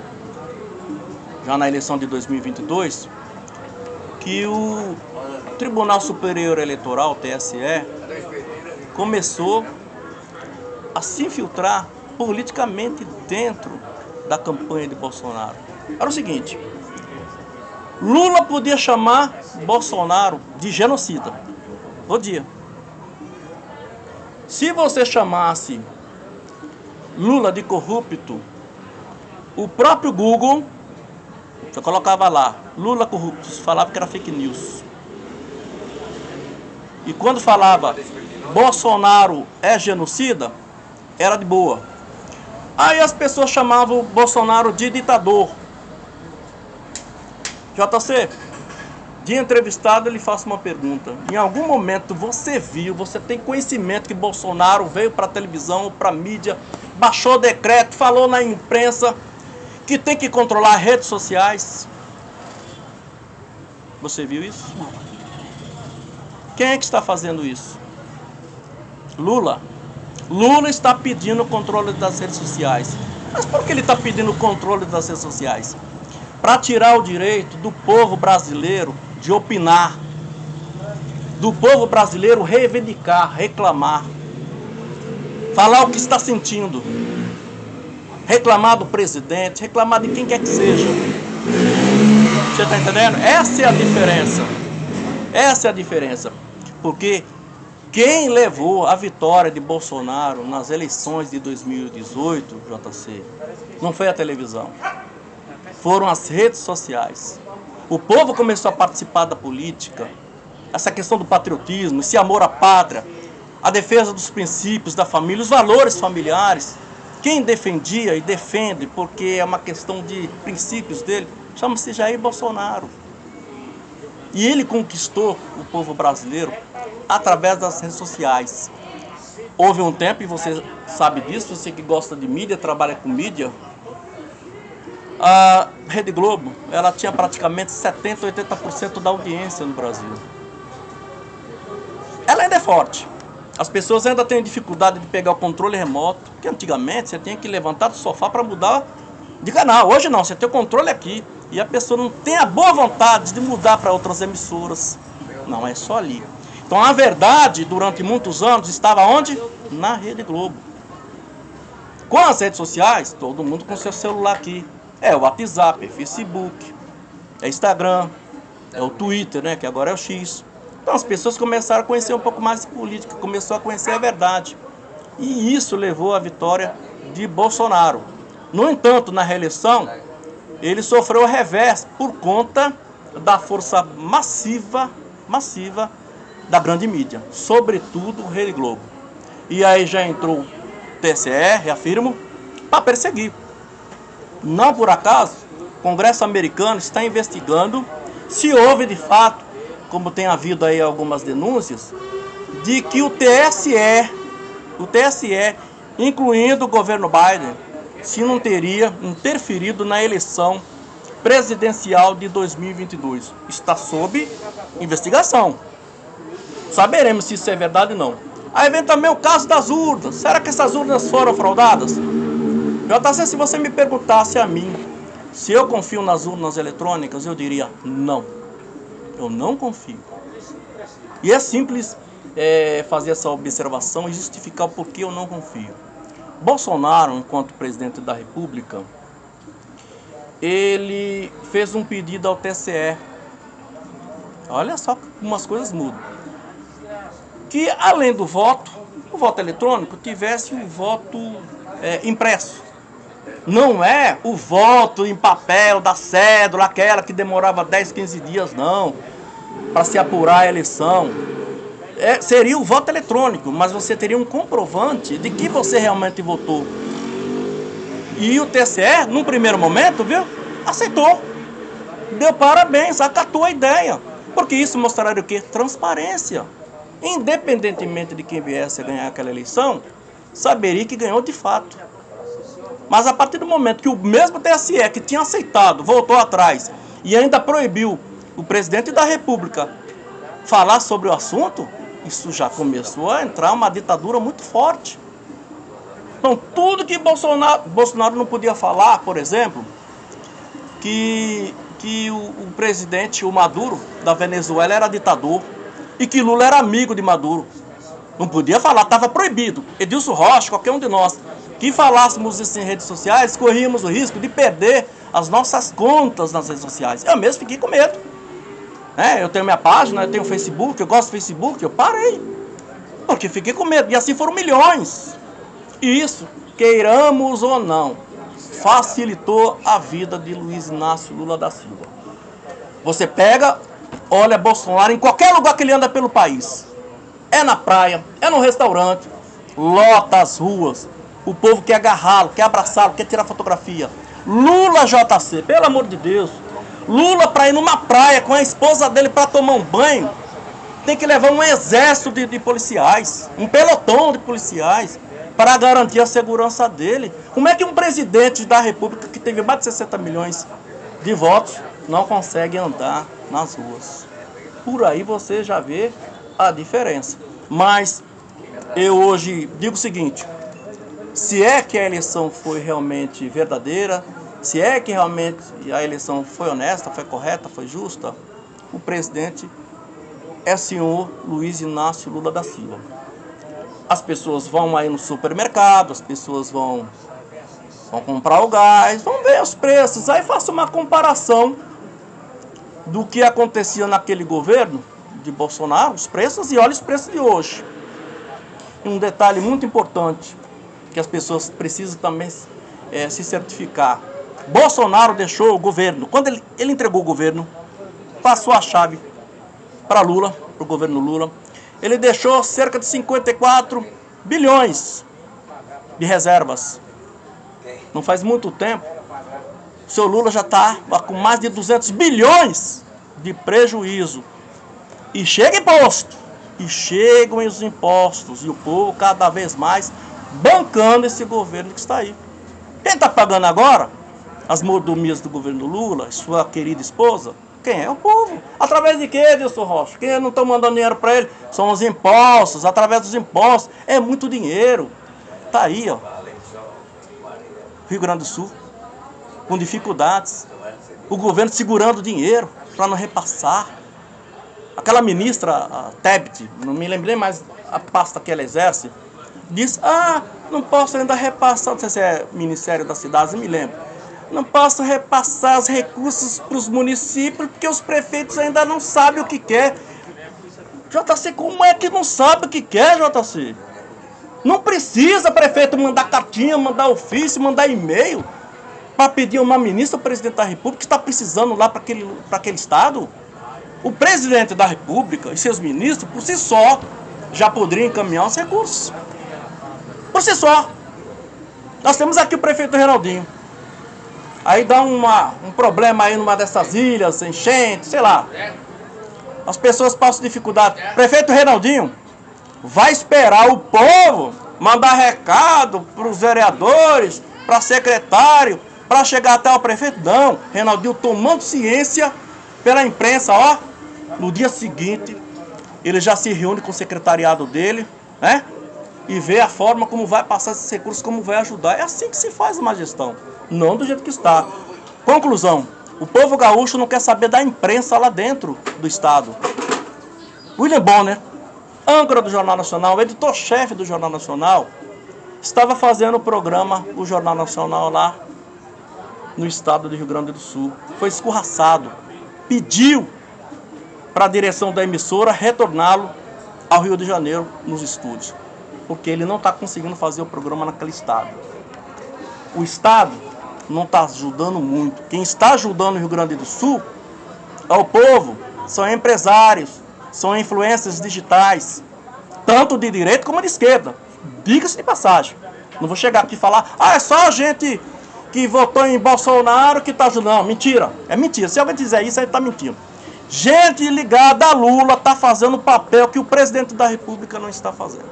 já na eleição de 2022, que o Tribunal Superior Eleitoral, TSE, começou a se infiltrar politicamente dentro da campanha de Bolsonaro. Era o seguinte, Lula podia chamar Bolsonaro de genocida. Podia. Se você chamasse Lula de corrupto, o próprio Google, você colocava lá, Lula corrupto, falava que era fake news. E quando falava Bolsonaro é genocida, era de boa. Aí as pessoas chamavam Bolsonaro de ditador. JC, de entrevistado, ele faz uma pergunta. Em algum momento você tem conhecimento que Bolsonaro veio para a televisão, para a mídia, baixou decreto, falou na imprensa que tem que controlar redes sociais? Você viu isso? Não. Quem é que está fazendo isso? Lula. Lula está pedindo o controle das redes sociais. Mas por que ele está pedindo o controle das redes sociais? Para tirar o direito do povo brasileiro de opinar, do povo brasileiro reivindicar, reclamar, falar o que está sentindo, reclamar do presidente, reclamar de quem quer que seja. Você está entendendo? Essa é a diferença. Essa é a diferença. Porque Quem levou a vitória de Bolsonaro nas eleições de 2018, JC, não foi a televisão. Foram as redes sociais. O povo começou a participar da política. Essa questão do patriotismo, esse amor à pátria, a defesa dos princípios da família, os valores familiares. Quem defendia e defende, porque é uma questão de princípios dele, chama-se Jair Bolsonaro. E ele conquistou o povo brasileiro através das redes sociais. Houve um tempo, e você sabe disso, você que gosta de mídia, trabalha com mídia, a Rede Globo, ela tinha praticamente 70%, 80% da audiência no Brasil. Ela ainda é forte. As pessoas ainda têm dificuldade de pegar o controle remoto, porque antigamente você tinha que levantar do sofá para mudar de canal. Hoje não, você tem o controle aqui. E a pessoa não tem a boa vontade de mudar para outras emissoras. Não, é só ali. Então, a verdade, durante muitos anos, estava onde? Na Rede Globo. Com as redes sociais, todo mundo com seu celular aqui. É o WhatsApp, é Facebook, é Instagram, é o Twitter, né, que agora é o X. Então, as pessoas começaram a conhecer um pouco mais de política, começou a conhecer a verdade. E isso levou à vitória de Bolsonaro. No entanto, na reeleição, ele sofreu o revés por conta da força massiva da grande mídia, sobretudo Rede Globo. E aí já entrou o TSE, reafirmo, para perseguir. Não por acaso, o Congresso americano está investigando se houve de fato, como tem havido aí algumas denúncias, de que o TSE, incluindo o governo Biden, se não teria interferido na eleição presidencial de 2022. Está sob investigação. Saberemos se isso é verdade ou não. Aí vem também o caso das urnas. Será que essas urnas foram fraudadas? JC, se você me perguntasse a mim se eu confio nas urnas eletrônicas, eu diria não. Eu não confio. E é simples fazer essa observação e justificar o porquê eu não confio. Bolsonaro, enquanto presidente da República, ele fez um pedido ao TSE. Olha só como as coisas mudam. Que além do voto, o voto eletrônico tivesse o voto impresso. Não é o voto em papel da cédula, aquela que demorava 10, 15 dias, não, para se apurar a eleição. Seria o voto eletrônico, mas você teria um comprovante de que você realmente votou. E o TSE, num primeiro momento, viu, aceitou. Deu parabéns, acatou a ideia. Porque isso mostraria o quê? Transparência. Independentemente de quem viesse a ganhar aquela eleição, saberia que ganhou de fato. Mas a partir do momento que o mesmo TSE que tinha aceitado, voltou atrás e ainda proibiu o presidente da República falar sobre o assunto, isso já começou a entrar uma ditadura muito forte. Então, tudo que Bolsonaro não podia falar, por exemplo, que o presidente, o Maduro, da Venezuela, era ditador e que Lula era amigo de Maduro. Não podia falar, estava proibido. Edilson Rocha, qualquer um de nós, que falássemos isso em redes sociais, corríamos o risco de perder as nossas contas nas redes sociais. Eu mesmo fiquei com medo. Eu tenho minha página, eu tenho Facebook, eu gosto do Facebook, eu parei. Porque fiquei com medo. E assim foram milhões. E isso, queiramos ou não, facilitou a vida de Luiz Inácio Lula da Silva. Você pega, olha Bolsonaro em qualquer lugar que ele anda pelo país. É na praia, é no restaurante, lota as ruas. O povo quer agarrá-lo, quer abraçá-lo, quer tirar fotografia. Lula, JC, pelo amor de Deus. Lula, para ir numa praia com a esposa dele para tomar um banho, tem que levar um exército de policiais, um pelotão de policiais, para garantir a segurança dele. Como é que um presidente da República, que teve mais de 60 milhões de votos, não consegue andar nas ruas? Por aí você já vê a diferença. Mas eu hoje digo o seguinte: se é que a eleição foi realmente verdadeira, se é que realmente a eleição foi honesta, foi correta, foi justa, o presidente é senhor Luiz Inácio Lula da Silva. As pessoas vão aí no supermercado, as pessoas vão comprar o gás, vão ver os preços, aí faça uma comparação do que acontecia naquele governo de Bolsonaro, os preços, e olha os preços de hoje. um detalhe muito importante, que as pessoas precisam também se certificar. Bolsonaro deixou o governo, quando ele entregou o governo, passou a chave para Lula, para o governo Lula, ele deixou cerca de 54 bilhões de reservas. Não faz muito tempo, o seu Lula já está com mais de 200 bilhões de prejuízo. E chega imposto, e chegam os impostos, e o povo cada vez mais bancando esse governo que está aí. Quem está pagando agora as mordomias do governo Lula, sua querida esposa? Quem é? O povo. Através de quê, Edilson Rocha? Quem não está mandando dinheiro para ele? São os impostos, através dos impostos. É muito dinheiro. Está aí, ó. Rio Grande do Sul, com dificuldades. O governo segurando dinheiro para não repassar. Aquela ministra, a Tebet, não me lembrei mais a pasta que ela exerce, disse, não posso ainda repassar, não sei se é Ministério das Cidades, não me lembro. Não posso repassar os recursos para os municípios porque os prefeitos ainda não sabem o que quer. JC, como é que não sabe o que quer, JC? Não precisa prefeito mandar cartinha, mandar ofício, mandar e-mail para pedir uma ministra, o presidente da República, que está precisando lá para aquele estado. O presidente da República e seus ministros, por si só, já poderiam encaminhar os recursos. Por si só. Nós temos aqui o prefeito Reinaldinho. Aí dá um problema aí numa dessas ilhas, enchente, sei lá. As pessoas passam dificuldade. Prefeito Reinaldinho vai esperar o povo mandar recado para os vereadores, para secretário, para chegar até o prefeito? Não. Reinaldinho tomando ciência pela imprensa, ó. No dia seguinte, ele já se reúne com o secretariado dele, né? E vê a forma como vai passar esses recursos, como vai ajudar. É assim que se faz uma gestão, não do jeito que está. Conclusão, o povo gaúcho não quer saber da imprensa lá dentro do estado. William Bonner, âncora do Jornal Nacional, editor-chefe do Jornal Nacional, estava fazendo o programa, o Jornal Nacional lá no estado do Rio Grande do Sul. Foi escorraçado, pediu para a direção da emissora retorná-lo ao Rio de Janeiro, nos estúdios, porque ele não está conseguindo fazer o programa naquele estado. O estado não está ajudando muito. Quem está ajudando o Rio Grande do Sul é o povo, são empresários, são influências digitais, tanto de direita como de esquerda. Diga-se de passagem. Não vou chegar aqui e falar, é só a gente que votou em Bolsonaro que está ajudando. Não, mentira. É mentira. Se alguém dizer isso, ele está mentindo. Gente ligada a Lula está fazendo o papel que o presidente da República não está fazendo.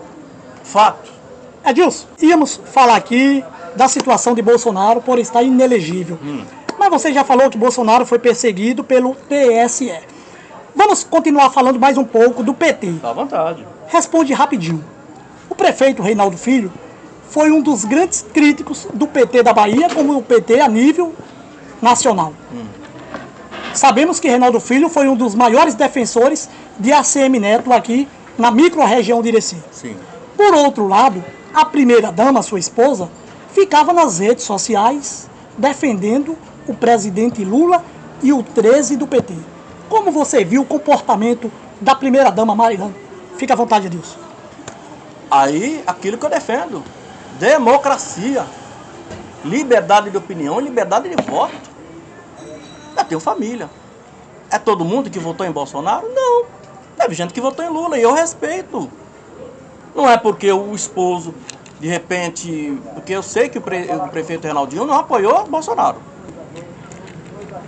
Fato. Edilson, íamos falar aqui da situação de Bolsonaro por estar inelegível. Mas você já falou que Bolsonaro foi perseguido pelo TSE. Vamos continuar falando mais um pouco do PT. Dá à vontade. Responde rapidinho. O prefeito Reinaldo Filho foi um dos grandes críticos do PT da Bahia, como o PT a nível nacional. Sabemos que Reinaldo Filho foi um dos maiores defensores de ACM Neto aqui na micro-região de Irecê. Sim. Por outro lado, a primeira-dama, sua esposa, ficava nas redes sociais defendendo o presidente Lula e o 13 do PT. Como você viu o comportamento da primeira-dama Marilane? Fica à vontade, Edilson. Aí, aquilo que eu defendo. Democracia. Liberdade de opinião e liberdade de voto. Eu tenho família. É todo mundo que votou em Bolsonaro? Não. Teve gente que votou em Lula e eu respeito. Não é porque o esposo, de repente... Porque eu sei que o prefeito Reinaldinho não apoiou Bolsonaro.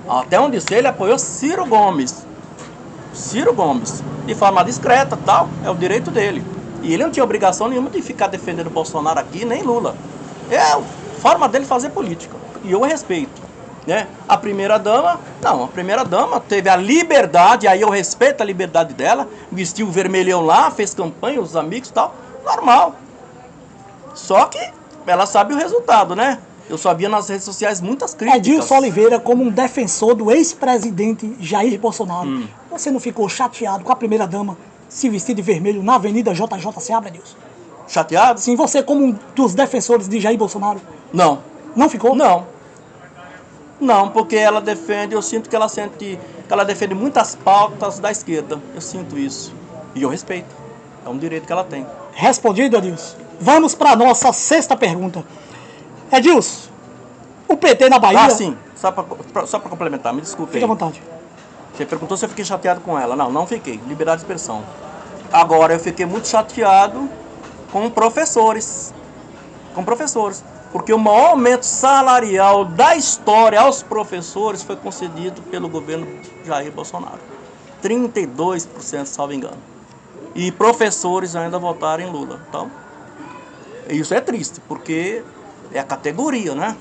Até onde sei, ele apoiou Ciro Gomes. Ciro Gomes. De forma discreta, tal. É o direito dele. E ele não tinha obrigação nenhuma de ficar defendendo Bolsonaro aqui, nem Lula. É a forma dele fazer política. E eu respeito. Né? A primeira-dama, não, a primeira-dama teve a liberdade, aí eu respeito a liberdade dela, vestiu o vermelhão lá, fez campanha, os amigos e tal, normal. Só que ela sabe o resultado, né? Eu só via nas redes sociais muitas críticas. Edilson Oliveira, como um defensor do ex-presidente Jair Bolsonaro, você não ficou chateado com a primeira-dama se vestir de vermelho na Avenida JJ Seabra, Edilson? Chateado? Sim, você como um dos defensores de Jair Bolsonaro. Não. Não ficou? Não. Não, porque ela defende, eu sinto que ela defende muitas pautas da esquerda. Eu sinto isso. E eu respeito. É um direito que ela tem. Respondido, Edilson. Vamos para a nossa sexta pergunta. Edilson, o PT na Bahia... Ah, sim. Só para complementar, me desculpe. Fique à vontade. Você perguntou se eu fiquei chateado com ela. Não, não fiquei. Liberdade de expressão. Agora, eu fiquei muito chateado com professores. Porque o maior aumento salarial da história aos professores foi concedido pelo governo Jair Bolsonaro. 32%, salvo engano. E professores ainda votaram em Lula. Então, isso é triste, porque é a categoria, né?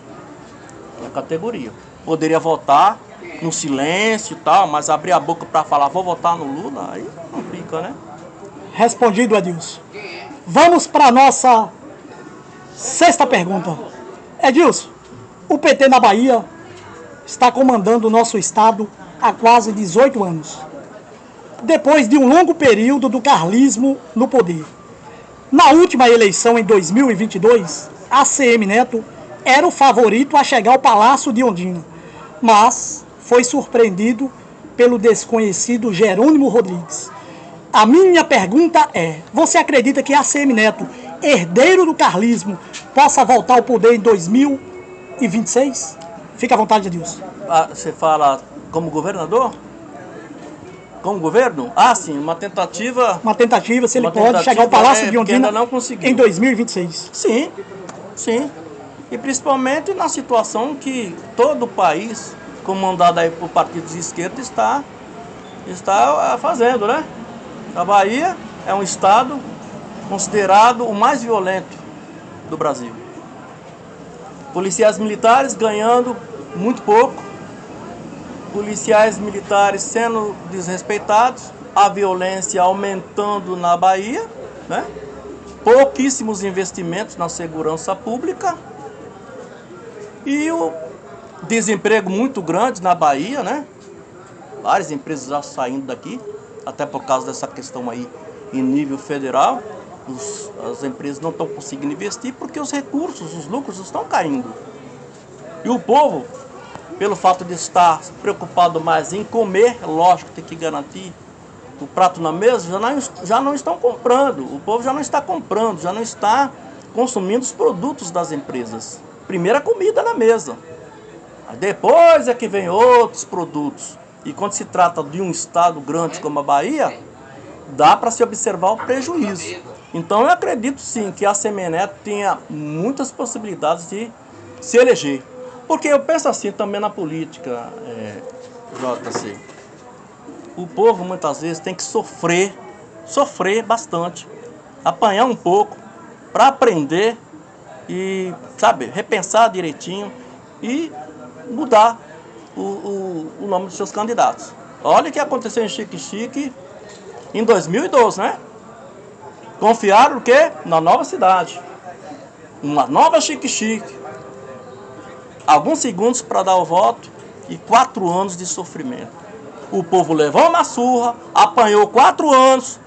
É a categoria. Poderia votar no silêncio e tal, mas abrir a boca para falar, vou votar no Lula, aí não fica, né? Respondido, Edilson. Vamos para a nossa sexta pergunta. Edilson, o PT na Bahia está comandando o nosso estado há quase 18 anos. Depois de um longo período do carlismo no poder. Na última eleição em 2022, ACM Neto era o favorito a chegar ao Palácio de Ondina, mas foi surpreendido pelo desconhecido Jerônimo Rodrigues. A minha pergunta é, você acredita que ACM Neto, herdeiro do carlismo, possa voltar ao poder em 2026? Fique à vontade, Edilson. Você fala como governador? Como governo? Ah, sim, uma tentativa, se ele pode chegar ao Palácio de Ondina não em 2026. Sim, sim. E principalmente na situação que todo o país, comandado aí por partidos de esquerda, está fazendo, né? A Bahia é um estado considerado o mais violento do Brasil. Policiais militares ganhando muito pouco, policiais militares sendo desrespeitados, a violência aumentando na Bahia, né? Pouquíssimos investimentos na segurança pública e o desemprego muito grande na Bahia, né? Várias empresas já saindo daqui, até por causa dessa questão aí em nível federal. As empresas não estão conseguindo investir porque os recursos, os lucros estão caindo. E o povo, pelo fato de estar preocupado mais em comer, lógico, tem que garantir o prato na mesa, já não estão comprando. O povo já não está comprando, já não está consumindo os produtos das empresas. Primeiro a comida na mesa. Depois é que vem outros produtos. E quando se trata de um estado grande como a Bahia, dá para se observar o prejuízo. Então eu acredito sim que a ACM Neto tenha muitas possibilidades de se eleger. Porque eu penso assim também na política, JC. O povo muitas vezes tem que sofrer bastante, apanhar um pouco para aprender e, sabe, repensar direitinho e mudar o nome dos seus candidatos. Olha o que aconteceu em Xique-Xique em 2012, né? Confiaram o quê? Na nova cidade. Uma nova Xique-Xique. Alguns segundos para dar o voto e 4 anos de sofrimento. O povo levou uma surra, apanhou 4 anos,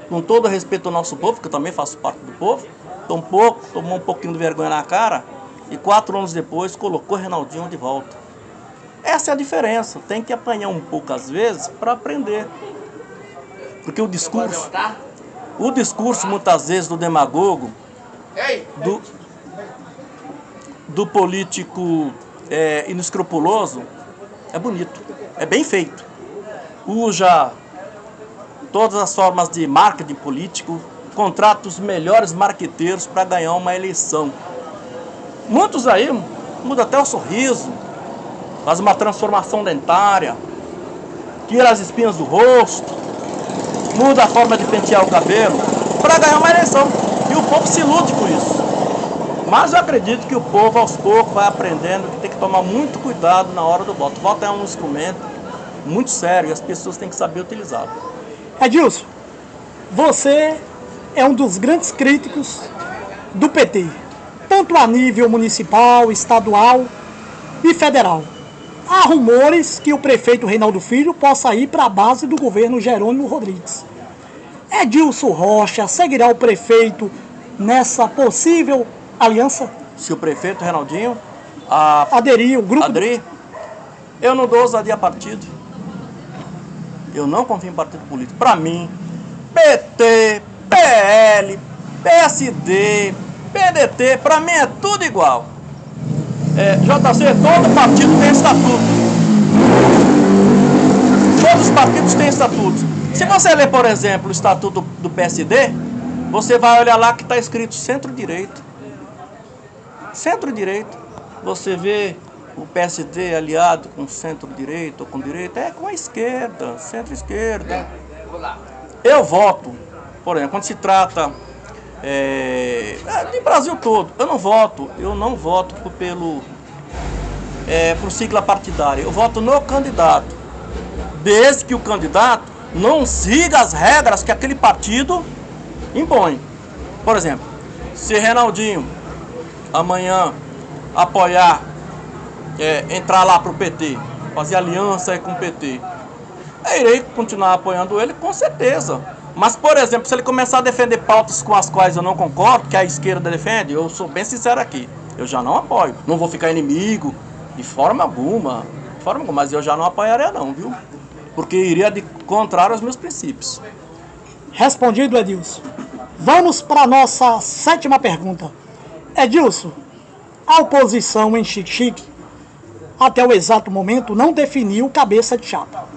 com todo respeito ao nosso povo, que eu também faço parte do povo, tomou um pouquinho de vergonha na cara e 4 anos depois colocou Reinaldinho de volta. Essa é a diferença, tem que apanhar um pouco às vezes para aprender. Porque o discurso muitas vezes do demagogo, do político inescrupuloso, é bonito, é bem feito. Usa todas as formas de marketing político, contrata os melhores marqueteiros para ganhar uma eleição. Muitos aí mudam até o sorriso, faz uma transformação dentária, tira as espinhas do rosto, muda a forma de pentear o cabelo para ganhar uma eleição. E o povo se ilude com isso. Mas eu acredito que o povo aos poucos vai aprendendo que tem que tomar muito cuidado na hora do voto. O voto é um instrumento muito sério e as pessoas têm que saber utilizá-lo. Edilson, você é um dos grandes críticos do PT, tanto a nível municipal, estadual e federal. Há rumores que o prefeito Reinaldo Filho possa ir para a base do governo Jerônimo Rodrigues. Edilson Rocha seguirá o prefeito nessa possível aliança? Se o prefeito Reinaldinho aderir, o grupo... eu não dou ousadia a partido. Eu não confio em partido político. Para mim, PT, PL, PSD, PDT, para mim é tudo igual. JC, todo partido tem estatuto. Todos os partidos têm estatuto. Se você ler, por exemplo, o estatuto do PSD, você vai olhar lá que está escrito centro-direita. Centro-direita. Você vê o PSD aliado com centro-direita ou com direita, é com a esquerda, centro-esquerda. Eu voto, por exemplo, quando se trata de Brasil todo, eu não voto por sigla partidária, eu voto no candidato, desde que o candidato não siga as regras que aquele partido impõe. Por exemplo, se Reinaldinho amanhã apoiar, entrar lá para o PT, fazer aliança com o PT, eu irei continuar apoiando ele com certeza. Mas, por exemplo, se ele começar a defender pautas com as quais eu não concordo, que a esquerda defende, eu sou bem sincero aqui, eu já não apoio. Não vou ficar inimigo de forma alguma, mas eu já não apoiaria não, viu? Porque iria de contrário aos meus princípios. Respondido, Edilson. Vamos para a nossa 7ª pergunta. Edilson, a oposição em Xique-Xique, até o exato momento, não definiu cabeça de chapa.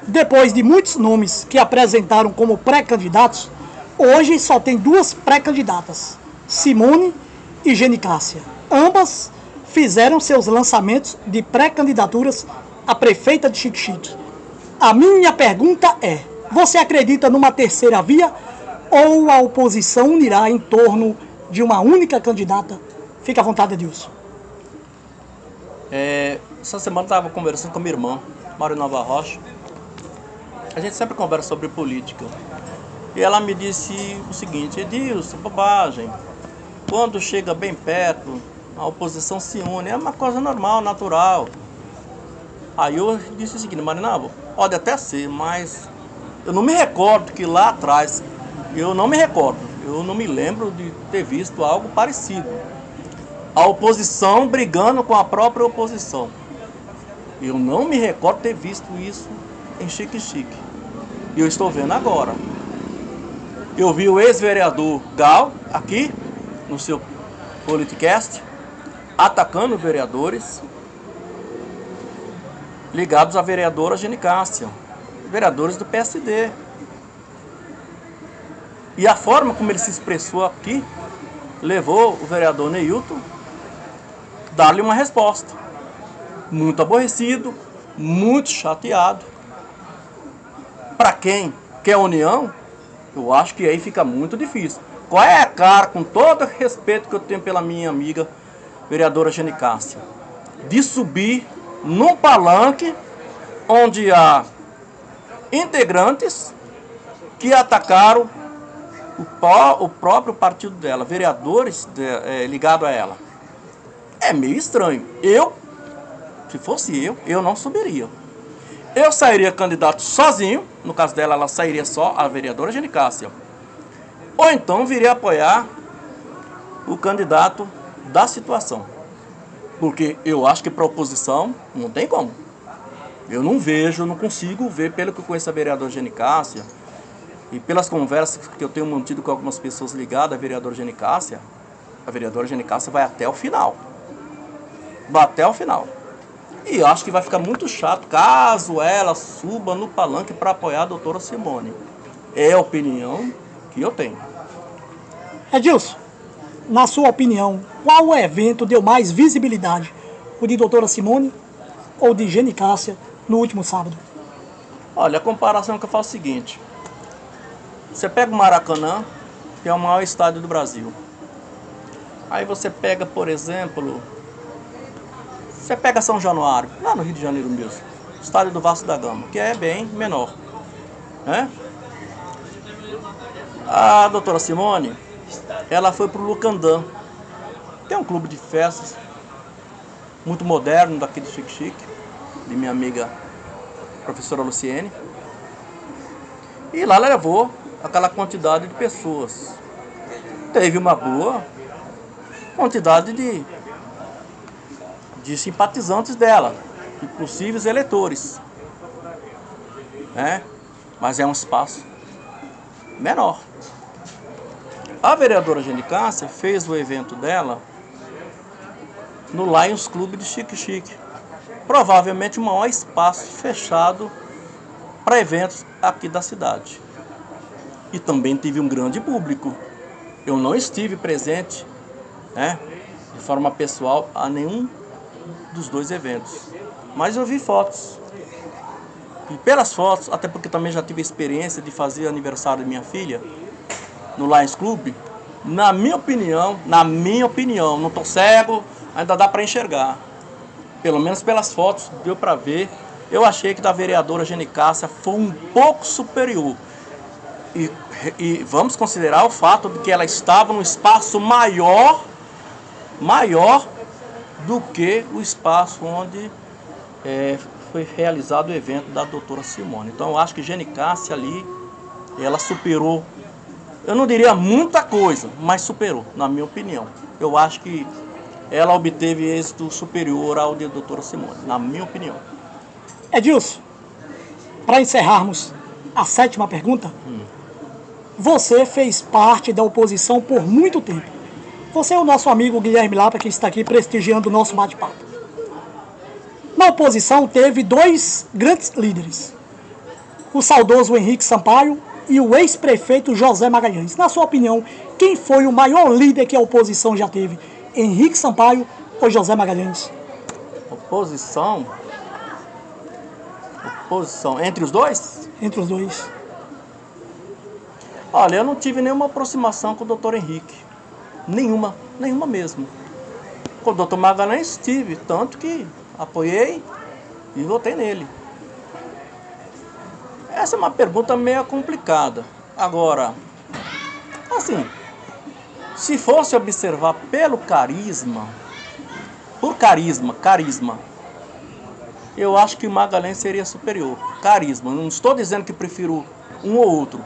Depois de muitos nomes que apresentaram como pré-candidatos, hoje só tem 2 pré-candidatas, Simone e Genicássia. Ambas fizeram seus lançamentos de pré-candidaturas a prefeita de Xique-Xique. A minha pergunta é, você acredita numa terceira via ou a oposição unirá em torno de uma única candidata? Fica à vontade, Edilson. Essa semana eu estava conversando com minha irmã, Mário Nova Rocha. A gente sempre conversa sobre política. E ela me disse o seguinte: Edilson, bobagem. Quando chega bem perto, a oposição se une. É uma coisa normal, natural. Aí eu disse o seguinte: Marina, pode até ser, mas eu não me recordo que lá atrás, eu não me lembro de ter visto algo parecido. A oposição brigando com a própria oposição. Eu não me recordo de ter visto isso em Xique-Xique. E eu estou vendo agora. Eu vi o ex-vereador Gal aqui no seu Politicast atacando vereadores ligados à vereadora Genicássia, vereadores do PSD. E a forma como ele se expressou aqui levou o vereador Neilton a dar-lhe uma resposta. Muito aborrecido, muito chateado. Para quem quer união, eu acho que aí fica muito difícil. Qual é a cara, com todo o respeito que eu tenho pela minha amiga vereadora Genicássia, de subir num palanque onde há integrantes que atacaram o próprio partido dela, vereadores ligados a ela? É meio estranho. Se fosse eu não subiria. Eu sairia candidato sozinho, no caso dela, ela sairia só, a vereadora Genicássia. Ou então viria apoiar o candidato da situação. Porque eu acho que para a oposição não tem como. Eu não consigo ver, pelo que eu conheço a vereadora Genicássia, e pelas conversas que eu tenho mantido com algumas pessoas ligadas à vereadora Genicássia, a vereadora Genicássia vai até o final. Vai até o final. E eu acho que vai ficar muito chato caso ela suba no palanque para apoiar a doutora Simone. É a opinião que eu tenho. Edilson, na sua opinião, qual evento deu mais visibilidade? O de doutora Simone ou de Genicássia no último sábado? Olha, a comparação que eu faço é o seguinte. Você pega o Maracanã, que é o maior estádio do Brasil. Aí você pega, por exemplo, São Januário, lá no Rio de Janeiro mesmo. Estádio do Vasco da Gama, que é bem menor. A doutora Simone, ela foi para o Lucandã. Tem um clube de festas muito moderno daqui de Xique-Xique, de minha amiga professora Luciene. E lá ela levou aquela quantidade de pessoas. Teve uma boa quantidade de simpatizantes dela, de possíveis eleitores. Mas é um espaço menor. A vereadora Genicássia fez o evento dela no Lions Club de Xique-Xique. Provavelmente o maior espaço fechado para eventos aqui da cidade. E também teve um grande público. Eu não estive presente, né, de forma pessoal a nenhum dos dois eventos. Mas eu vi fotos. E pelas fotos, até porque também já tive a experiência de fazer aniversário da minha filha no Lions Club, na minha opinião, não estou cego, ainda dá para enxergar. Pelo menos pelas fotos deu para ver. Eu achei que da vereadora Genicássia foi um pouco superior. E vamos considerar o fato de que ela estava num espaço maior do que o espaço onde foi realizado o evento da doutora Simone. Então eu acho que Genicássia ali, ela superou, eu não diria muita coisa, mas superou, na minha opinião. Eu acho que ela obteve êxito superior ao de doutora Simone, na minha opinião. Edilson, para encerrarmos a 7ª pergunta, você fez parte da oposição por muito tempo. Você é o nosso amigo Guilherme Lapa, que está aqui prestigiando o nosso bate-papo. Na oposição teve 2 grandes líderes, o saudoso Henrique Sampaio e o ex-prefeito José Magalhães. Na sua opinião, quem foi o maior líder que a oposição já teve? Henrique Sampaio ou José Magalhães? Oposição entre os dois? Entre os dois. Olha, eu não tive nenhuma aproximação com o doutor Henrique. Nenhuma mesmo. Com o doutor Magalhães tive, tanto que apoiei e votei nele. Essa é uma pergunta meio complicada. Agora, assim, se fosse observar pelo carisma, eu acho que o Magalhães seria superior. Carisma, não estou dizendo que prefiro um ou outro.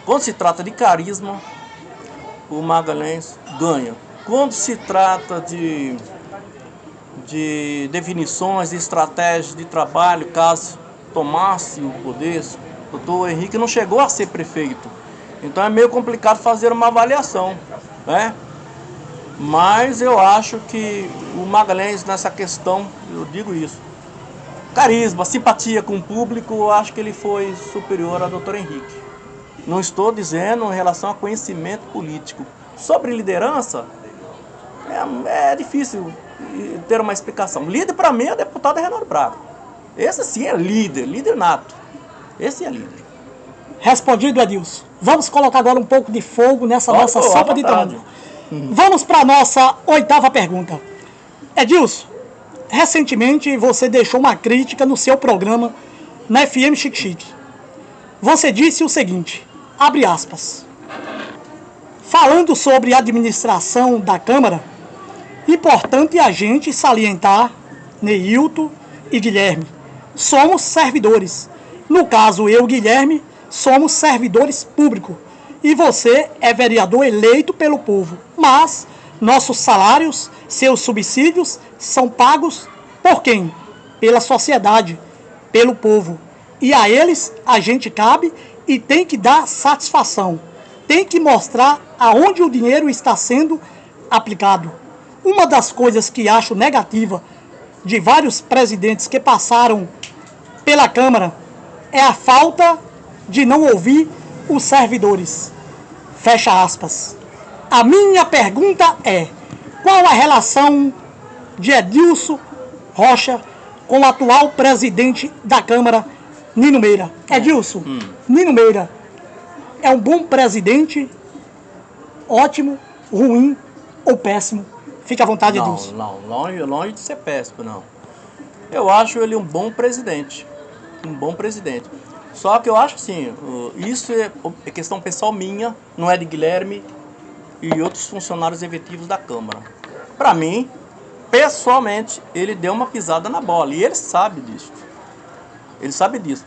Quando se trata de carisma, o Magalhães ganha. Quando se trata de definições, de estratégias de trabalho, caso tomasse o poder, o doutor Henrique não chegou a ser prefeito. Então é meio complicado fazer uma avaliação, né? Mas eu acho que o Magalhães nessa questão, eu digo isso, carisma, simpatia com o público, eu acho que ele foi superior ao doutor Henrique. Não estou dizendo em relação a conhecimento político. Sobre liderança, é difícil ter uma explicação. Líder para mim é o deputado Renato Braga. Esse sim é líder nato. Esse é líder. Respondido, Edilson. Vamos colocar agora um pouco de fogo nessa nossa sopa de tango. Vamos para a nossa 8ª pergunta. Edilson, recentemente você deixou uma crítica no seu programa na FM Xique-Xique. Você disse o seguinte, abre aspas, falando sobre a administração da Câmara, importante a gente salientar, Neilton e Guilherme, somos servidores. No caso, eu, Guilherme, somos servidores públicos. E você é vereador eleito pelo povo. Mas nossos salários, seus subsídios, são pagos por quem? Pela sociedade, pelo povo. E a eles a gente cabe e tem que dar satisfação. Tem que mostrar aonde o dinheiro está sendo aplicado. Uma das coisas que acho negativa de vários presidentes que passaram pela Câmara é a falta de não ouvir os servidores. Fecha aspas. A minha pergunta é, qual a relação de Edilson Rocha com o atual presidente da Câmara, Nino Meira? Edilson, Nino Meira é um bom presidente, ótimo, ruim ou péssimo? Fique à vontade, Edilson. Não, longe de ser péssimo, não. Eu acho ele um bom presidente. Um bom presidente. Só que eu acho assim, isso é questão pessoal minha, não é de Guilherme e outros funcionários efetivos da Câmara. Para mim, pessoalmente, ele deu uma pisada na bola e ele sabe disso. Ele sabe disso.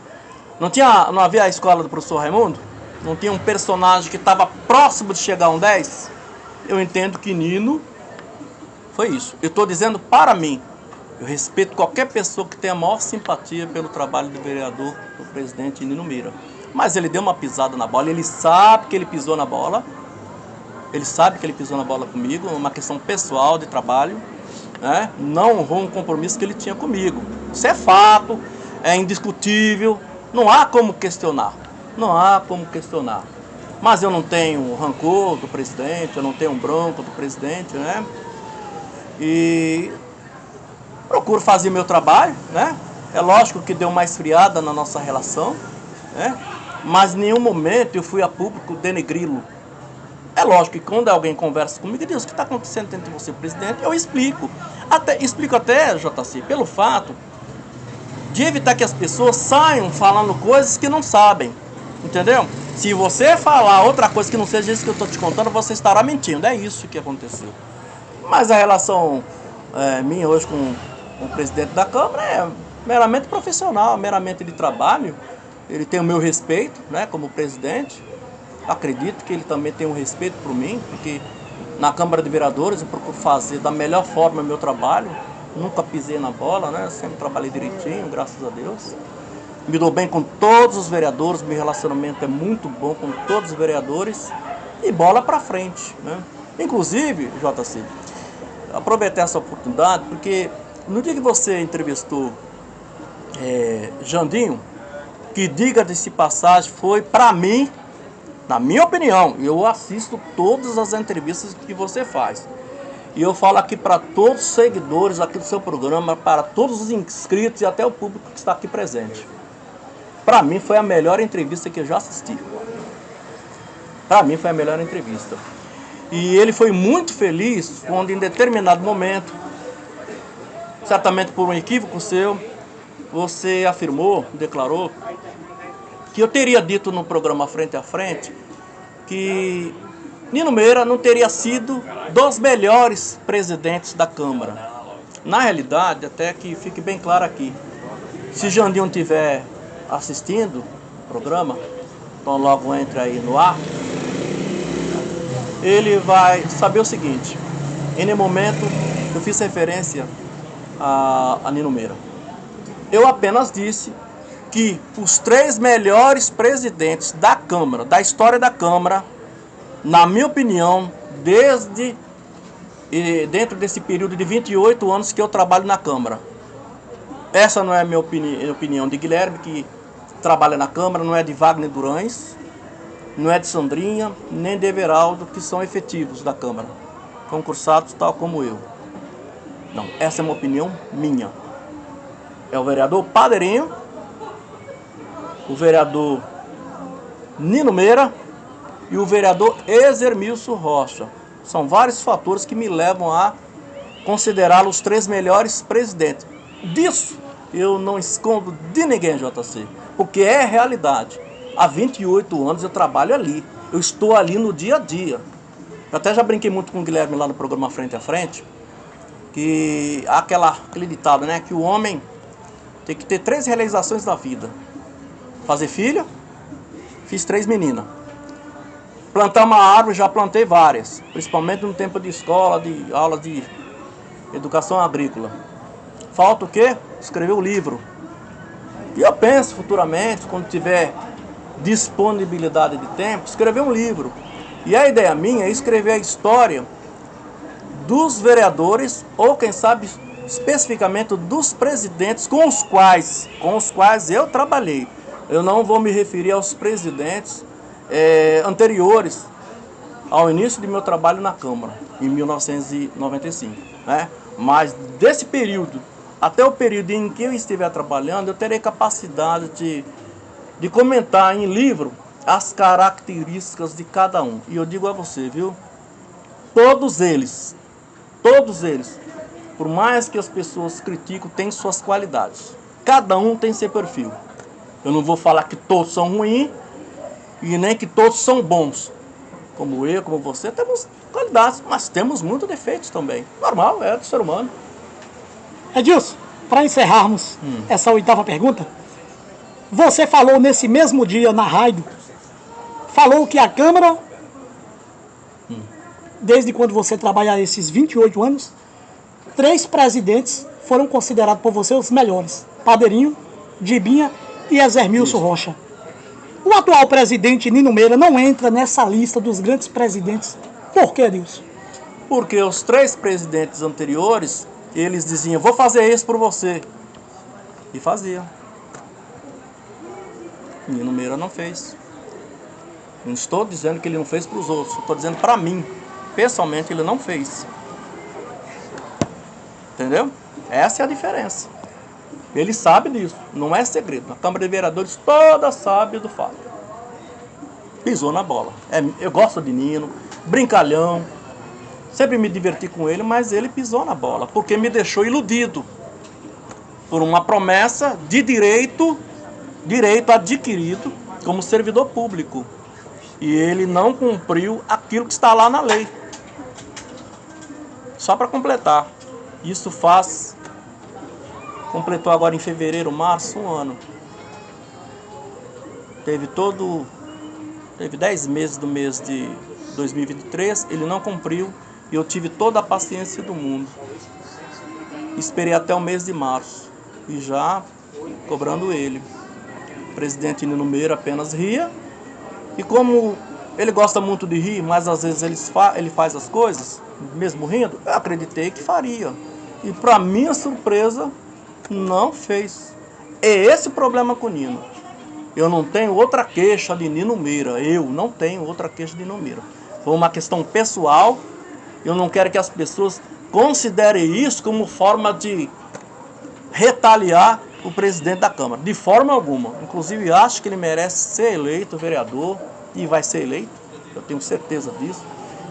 Não havia a escola do professor Raimundo? Não tinha um personagem que estava próximo de chegar a um 10? Eu entendo que Nino foi isso. Eu estou dizendo para mim. Eu respeito qualquer pessoa que tenha a maior simpatia pelo trabalho do vereador, do presidente Nino Meira. Mas ele deu uma pisada na bola, ele sabe que ele pisou na bola Ele sabe que ele pisou na bola comigo, uma questão pessoal de trabalho, né? Não honrou um compromisso que ele tinha comigo. Isso é fato, é indiscutível, não há como questionar. Não há como questionar. Mas eu não tenho rancor do presidente, eu não tenho bronca do presidente, né? E procuro fazer meu trabalho, né? É lógico que deu uma esfriada na nossa relação, né? Mas em nenhum momento eu fui a público denegri-lo. É lógico que quando alguém conversa comigo e diz o que está acontecendo entre você e o presidente, eu explico. Explico até, JC, pelo fato de evitar que as pessoas saiam falando coisas que não sabem. Entendeu? Se você falar outra coisa que não seja isso que eu estou te contando, você estará mentindo. É isso que aconteceu. Mas a relação minha hoje com o presidente da Câmara é meramente profissional, meramente de trabalho. Ele tem o meu respeito, né, como presidente. Acredito que ele também tem um respeito por mim, porque na Câmara de Vereadores eu procuro fazer da melhor forma o meu trabalho. Nunca pisei na bola, né? Sempre trabalhei direitinho, graças a Deus. Me dou bem com todos os vereadores, meu relacionamento é muito bom com todos os vereadores. E bola pra frente, né? Inclusive, JC, aproveitei essa oportunidade, porque no dia que você entrevistou Jandinho, que diga-se passagem, foi pra mim, na minha opinião, eu assisto todas as entrevistas que você faz. E eu falo aqui para todos os seguidores aqui do seu programa, para todos os inscritos e até o público que está aqui presente. Para mim foi a melhor entrevista que eu já assisti. Para mim foi a melhor entrevista. E ele foi muito feliz quando em determinado momento, certamente por um equívoco seu, você afirmou, declarou, que eu teria dito no programa Frente a Frente que Nino Meira não teria sido dos melhores presidentes da Câmara. Na realidade, até que fique bem claro aqui, se Jandinho estiver assistindo o programa, então logo entra aí no ar, ele vai saber o seguinte: em nenhum momento eu fiz referência a Nino Meira. Eu apenas disse que os 3 melhores presidentes da Câmara, da história da Câmara, na minha opinião, dentro desse período de 28 anos que eu trabalho na Câmara. Essa não é a minha opinião de Guilherme, que trabalha na Câmara, não é de Wagner Durães, não é de Sandrinha, nem de Everaldo, que são efetivos da Câmara, concursados tal como eu. Não, essa é uma opinião minha. É o vereador Padrinho, o vereador Nino Meira e o vereador Ezermilson Rocha. São vários fatores que me levam a considerá-los os 3 melhores presidentes. Disso eu não escondo de ninguém, JC, porque é realidade. Há 28 anos eu trabalho ali, eu estou ali no dia a dia. Eu até já brinquei muito com o Guilherme lá no programa Frente a Frente, que há aquele ditado, né, que o homem tem que ter 3 realizações da vida: fazer filho, fiz 3 meninas. Plantar uma árvore, já plantei várias, principalmente no tempo de escola, de aula de educação agrícola. Falta o quê? Escrever o livro. E eu penso futuramente, quando tiver disponibilidade de tempo, escrever um livro. E a ideia minha é escrever a história dos vereadores, ou quem sabe especificamente dos presidentes com os quais eu trabalhei. Eu não vou me referir aos presidentes anteriores ao início de meu trabalho na Câmara, em 1995, né? Mas desse período até o período em que eu estiver trabalhando, eu terei capacidade de comentar em livro as características de cada um. E eu digo a você, viu? Todos eles, por mais que as pessoas critiquem, têm suas qualidades. Cada um tem seu perfil. Eu não vou falar que todos são ruins e nem que todos são bons. Como eu, como você, temos qualidades, mas temos muitos defeitos também. Normal, é do ser humano. Edilson, para encerrarmos essa 8ª pergunta, você falou nesse mesmo dia na rádio, falou que a Câmara, desde quando você trabalha esses 28 anos, 3 presidentes foram considerados por você os melhores: Padrinho, Dibinha e Ezermilson Rocha. O atual presidente Nino Meira não entra nessa lista dos grandes presidentes Por que, Edilson? Porque os 3 presidentes anteriores, eles diziam, vou fazer isso por você. E faziam. Nino Meira não fez. Não estou dizendo que ele não fez para os outros, estou dizendo para mim. Pessoalmente, ele não fez. Entendeu? Essa é a diferença. Ele sabe disso, não é segredo. A Câmara de Vereadores toda sabe do fato. Pisou na bola. Eu gosto de Nino, brincalhão, sempre me diverti com ele, mas ele pisou na bola, porque me deixou iludido por uma promessa de direito adquirido como servidor público. E ele não cumpriu aquilo que está lá na lei. Só para completar, isso completou agora em fevereiro, março, um ano. Teve 10 meses do mês de 2023, ele não cumpriu e eu tive toda a paciência do mundo. Esperei até o mês de março e já cobrando ele. O presidente Nino Meira apenas ria e como ele gosta muito de rir, mas às vezes ele faz as coisas, mesmo rindo, eu acreditei que faria. E para minha surpresa, não fez. É esse o problema com o Nino. Eu não tenho outra queixa de Nino Meira. Eu não tenho outra queixa de Nino Meira. Foi uma questão pessoal. Eu não quero que as pessoas considerem isso como forma de retaliar o presidente da Câmara. De forma alguma. Inclusive, acho que ele merece ser eleito vereador e vai ser eleito. Eu tenho certeza disso.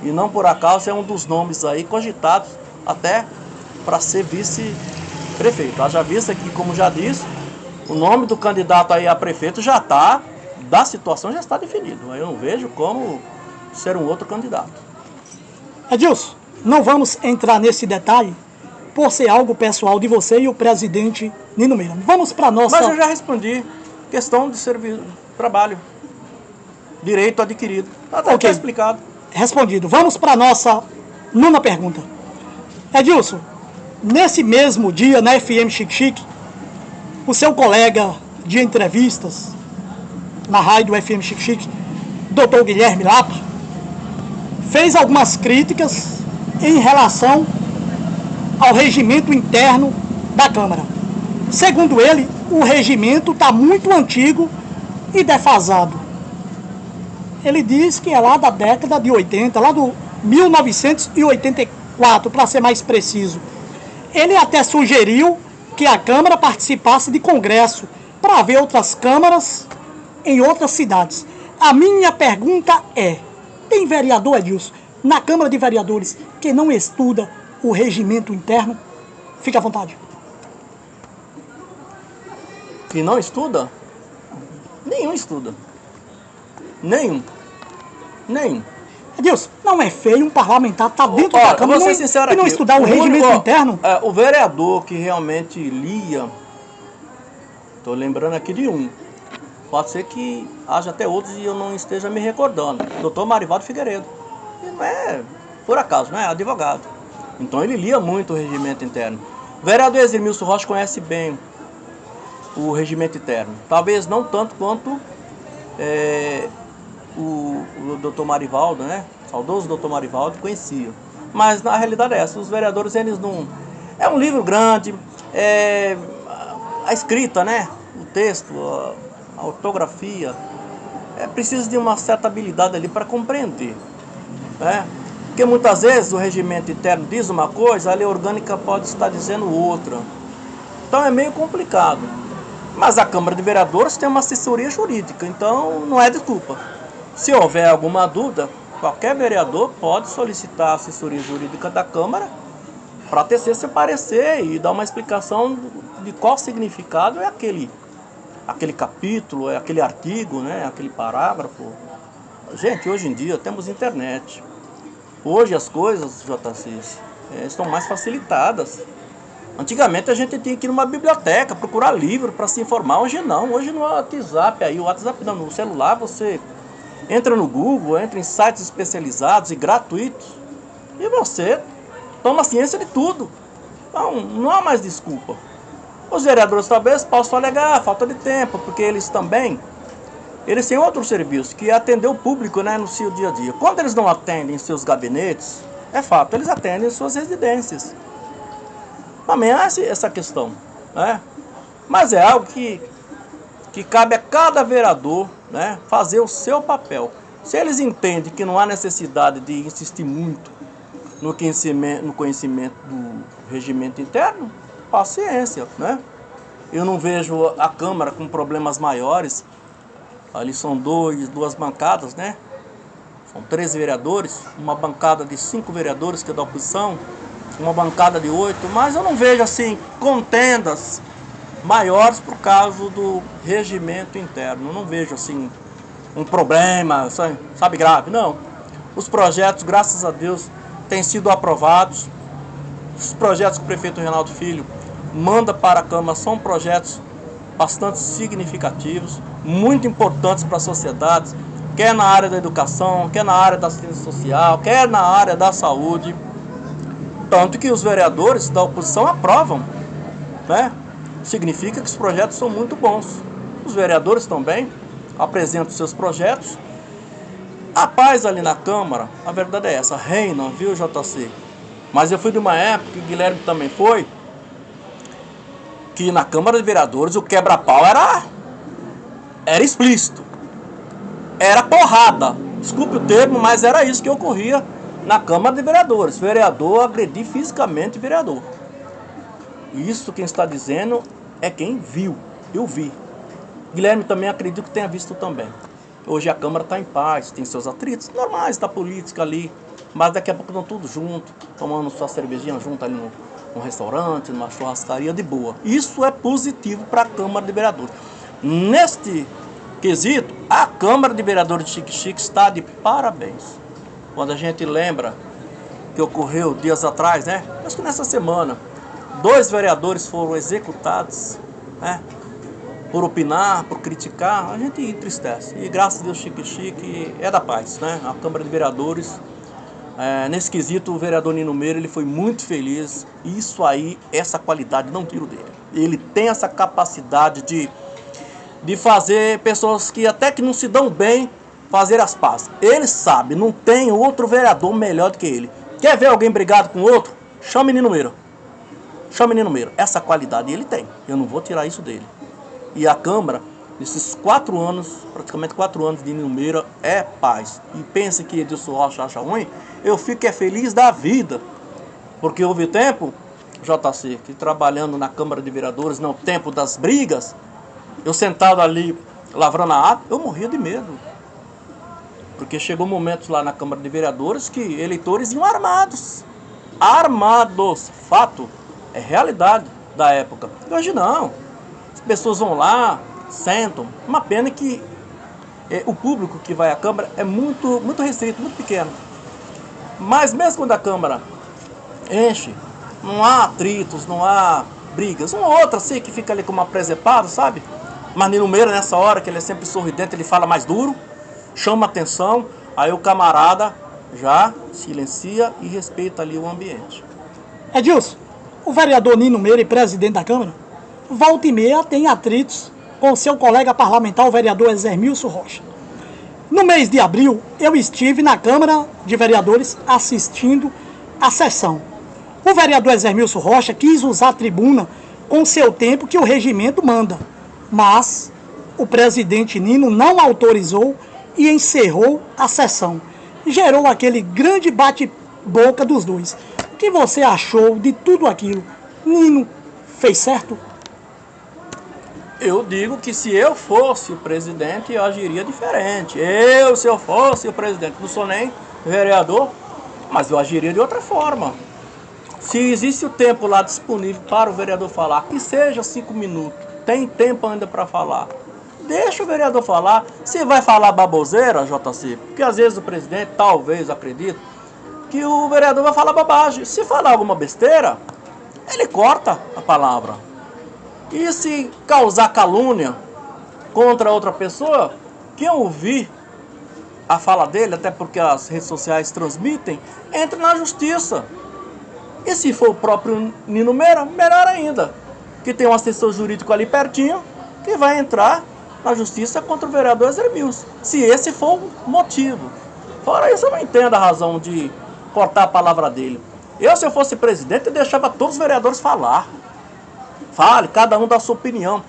E não por acaso é um dos nomes aí cogitados até para ser vice-prefeito. Haja vista que, como já disse, o nome do candidato aí a prefeito já está, da situação já está definido. Eu não vejo como ser um outro candidato. Edilson, não vamos entrar nesse detalhe por ser algo pessoal de você e o presidente Nino Meira. Vamos para nossa... Mas eu já respondi. Questão de serviço, trabalho. Direito adquirido. Está Ok. explicado. Respondido. Vamos para nossa 9ª pergunta. Edilson, nesse mesmo dia, na FM Chique Chique, o seu colega de entrevistas na rádio FM Chique Chique, Dr. Guilherme Lapa, fez algumas críticas em relação ao regimento interno da Câmara. Segundo ele, o regimento está muito antigo e defasado. Ele diz que é lá da década de 80, lá do 1984, para ser mais preciso. Ele até sugeriu que a Câmara participasse de congresso para ver outras câmaras em outras cidades. A minha pergunta é, tem vereador, Edilson, na Câmara de Vereadores que não estuda o regimento interno? Fique à vontade. Que não estuda? Nenhum estuda. Nenhum. Edilson, não é feio um parlamentar estar dentro da Câmara vou ser sincero e não aqui, estudar o regimento interno? O vereador que realmente lia, estou lembrando aqui de um, pode ser que haja até outros e eu não esteja me recordando, Dr. Marivaldo Figueiredo. E não é por acaso, não é advogado. Então ele lia muito o regimento interno. O vereador Eximilson Rocha conhece bem o regimento interno. Talvez não tanto quanto o Dr. Marivaldo, né? Saudoso Dr. Marivaldo conhecia. Mas na realidade é essa. Os vereadores, eles não... É um livro grande, a escrita, né? O texto, a ortografia. Precisa de uma certa habilidade ali para compreender, né? Porque muitas vezes o regimento interno diz uma coisa, a lei orgânica pode estar dizendo outra. Então é meio complicado. Mas a Câmara de Vereadores tem uma assessoria jurídica, então não é desculpa. Se houver alguma dúvida, qualquer vereador pode solicitar a assessoria jurídica da Câmara para tecer seu parecer e dar uma explicação de qual significado é aquele capítulo, é aquele artigo, né, aquele parágrafo. Gente, hoje em dia temos internet. Hoje as coisas, JC, estão mais facilitadas. Antigamente a gente tinha que ir numa biblioteca, procurar livro para se informar. Hoje não, hoje no WhatsApp, no celular você entra no Google, entra em sites especializados e gratuitos e você toma ciência de tudo. Então não há mais desculpa. Os vereadores talvez possam alegar falta de tempo, porque eles também Eles têm outro serviço, que é atender o público, né, no seu dia a dia. Quando eles não atendem em seus gabinetes, é fato, eles atendem em suas residências. Também há essa questão, né? Mas é algo que cabe a cada vereador, né, fazer o seu papel. Se eles entendem que não há necessidade de insistir muito no conhecimento do regimento interno, paciência, né? Eu não vejo a Câmara com problemas maiores. Ali são duas bancadas, né? São 13 vereadores, uma bancada de 5 vereadores que é da oposição, uma bancada de 8, mas eu não vejo assim contendas maiores por causa do regimento interno. Eu não vejo assim um problema, sabe, grave, não. Os projetos, graças a Deus, têm sido aprovados. Os projetos que o prefeito Reinaldo Filho manda para a Câmara são projetos bastante significativos, muito importantes para a sociedade, quer na área da educação, quer na área da assistência social, quer na área da saúde. Tanto que os vereadores da oposição aprovam, né? Significa que os projetos são muito bons. Os vereadores também apresentam seus projetos. A paz ali na Câmara, a verdade é essa, reina, viu, JC? Mas eu fui de uma época, e o Guilherme também foi, que na Câmara de Vereadores o quebra-pau era explícito. Era porrada. Desculpe o termo, mas era isso que ocorria na Câmara de Vereadores. Vereador agredir fisicamente vereador. Isso quem está dizendo é quem viu. Eu vi. Guilherme também acredito que tenha visto também. Hoje a Câmara está em paz, tem seus atritos normais da política ali, mas daqui a pouco estão todos juntos, tomando sua cervejinha junto ali num restaurante, numa churrascaria de boa. Isso é positivo para a Câmara de Vereadores. Neste quesito, a Câmara de Vereadores de Xique-Xique está de parabéns. Quando a gente lembra que ocorreu dias atrás, né? Acho que nessa semana, 2 vereadores foram executados, né? Por opinar, por criticar, a gente entristece. E graças a Deus, Xique-Xique é da paz, né? A Câmara de Vereadores, nesse quesito, o vereador Nino Meira, ele foi muito feliz. Isso aí, essa qualidade, não tiro dele. Ele tem essa capacidade de fazer pessoas que até que não se dão bem, fazer as pazes. Ele sabe, não tem outro vereador melhor do que ele. Quer ver alguém brigado com outro? Chama Nino Meira. Chama Nino Meira. Essa qualidade ele tem. Eu não vou tirar isso dele. E a Câmara, nesses 4 anos, praticamente 4 anos de Nino Meira, é paz. E pensa que Edilson Rocha acha ruim, eu fico feliz da vida. Porque houve tempo, JC, que trabalhando na Câmara de Vereadores, no tempo das brigas, eu sentado ali, lavrando a ata, eu morria de medo. Porque chegou momentos lá na Câmara de Vereadores que eleitores iam armados. Armados. Fato. É realidade da época. Hoje não. As pessoas vão lá, sentam. Uma pena que o público que vai à Câmara é muito restrito, muito pequeno. Mas mesmo quando a Câmara enche, não há atritos, não há brigas. Um ou outro assim que fica ali como uma presepada, sabe? Mas Nino Meira, nessa hora, que ele é sempre sorridente, ele fala mais duro, chama atenção, aí o camarada já silencia e respeita ali o ambiente. Edilson, o vereador Nino Meira e presidente da Câmara, volta e meia tem atritos com seu colega parlamentar, o vereador Exermilson Rocha. No mês de abril, eu estive na Câmara de Vereadores assistindo a sessão. O vereador Exermilson Rocha quis usar a tribuna com seu tempo que o regimento manda, mas o presidente Nino não autorizou e encerrou a sessão. Gerou aquele grande bate-boca dos dois. O que você achou de tudo aquilo? Nino fez certo? Eu digo que se eu fosse o presidente, eu agiria diferente. Se eu fosse o presidente, não sou nem vereador, mas eu agiria de outra forma. Se existe o tempo lá disponível para o vereador falar, que seja 5 minutos, tem tempo ainda para falar. Deixa o vereador falar. Se vai falar baboseira, JC, porque às vezes o presidente, talvez, acredito, que o vereador vai falar bobagem. Se falar alguma besteira, ele corta a palavra. E se causar calúnia contra outra pessoa, quem ouvir a fala dele, até porque as redes sociais transmitem, entra na justiça. E se for o próprio Nino Meira, melhor ainda, que tem um assessor jurídico ali pertinho, que vai entrar na justiça contra o vereador Ezermilson, se esse for o motivo. Fora isso, eu não entendo a razão de cortar a palavra dele. Se eu fosse presidente, eu deixava todos os vereadores falar. Fale, cada um dá a sua opinião.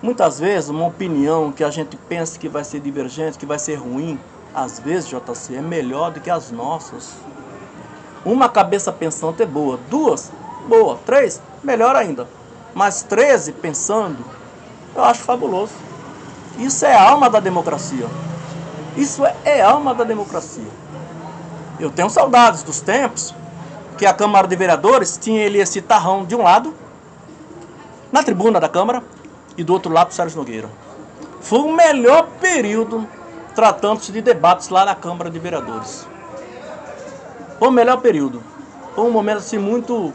Muitas vezes, uma opinião que a gente pensa que vai ser divergente, que vai ser ruim, às vezes, JC, é melhor do que as nossas. Uma cabeça pensante é boa, 2, boa, 3, melhor ainda. Mas 13 pensando, eu acho fabuloso. Isso é a alma da democracia. Isso é a alma da democracia. Eu tenho saudades dos tempos que a Câmara de Vereadores tinha esse tarrão de um lado, na tribuna da Câmara, e do outro lado o Sérgio Nogueira. Foi o melhor período tratando-se de debates lá na Câmara de Vereadores. Foi o melhor período. Foi um momento assim muito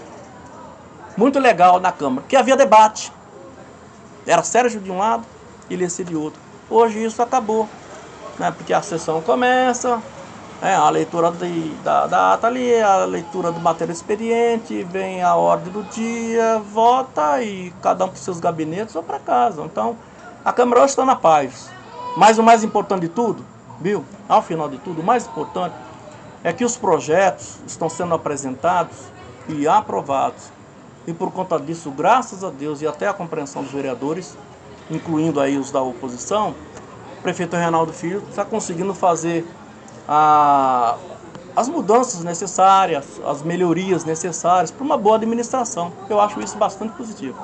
legal na Câmara, porque havia debate. Era Sérgio de um lado e Leci de outro. Hoje isso acabou, né? Porque a sessão começa, a leitura da ata ali, a leitura do material do expediente, vem a ordem do dia, vota e cada um para os seus gabinetes ou para casa. Então, a Câmara hoje está na paz. Mas o mais importante de tudo, viu? Ao final de tudo, o mais importante é que os projetos estão sendo apresentados e aprovados. E por conta disso, graças a Deus e até a compreensão dos vereadores, incluindo aí os da oposição, o prefeito Reinaldo Filho está conseguindo fazer as mudanças necessárias, as melhorias necessárias para uma boa administração. Eu acho isso bastante positivo.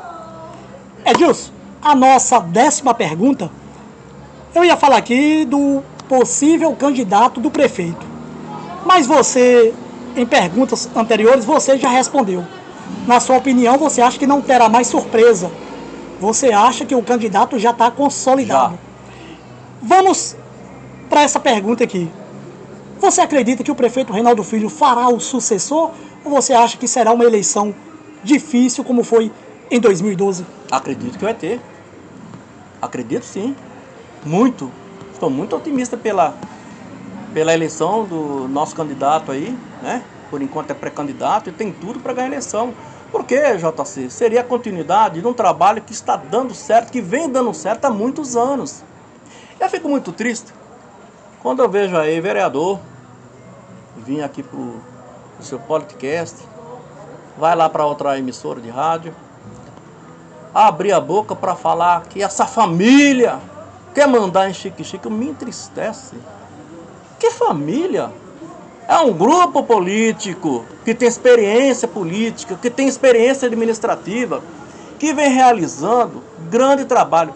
Edilson, a nossa 10ª pergunta, eu ia falar aqui do possível candidato do prefeito. Mas você, em perguntas anteriores, você já respondeu. Na sua opinião, você acha que não terá mais surpresa? Você acha que o candidato já está consolidado? Já. Vamos para essa pergunta aqui. Você acredita que o prefeito Reinaldo Filho fará o sucessor? Ou você acha que será uma eleição difícil como foi em 2012? Acredito que vai ter. Acredito sim. Muito. Estou muito otimista pela eleição do nosso candidato aí, né? Por enquanto é pré-candidato e tem tudo para ganhar a eleição. Por quê, JC? Seria a continuidade de um trabalho que está dando certo, que vem dando certo há muitos anos. Eu fico muito triste quando eu vejo aí vereador vir aqui para o seu podcast, vai lá para outra emissora de rádio, abrir a boca para falar que essa família quer mandar em Chique-Chique, me entristece. Que família? É um grupo político que tem experiência política, que tem experiência administrativa, que vem realizando grande trabalho.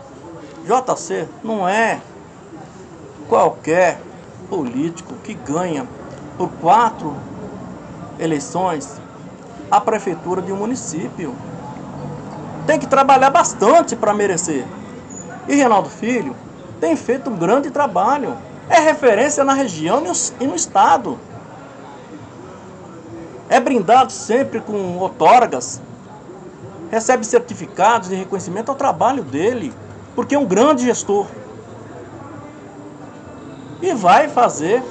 JC não é qualquer político que ganha por 4 eleições a prefeitura de um município. Tem que trabalhar bastante para merecer. E Reinaldo Filho tem feito um grande trabalho. É referência na região e no estado. É brindado sempre com outorgas. Recebe certificados de reconhecimento ao trabalho dele. Porque é um grande gestor. E vai fazer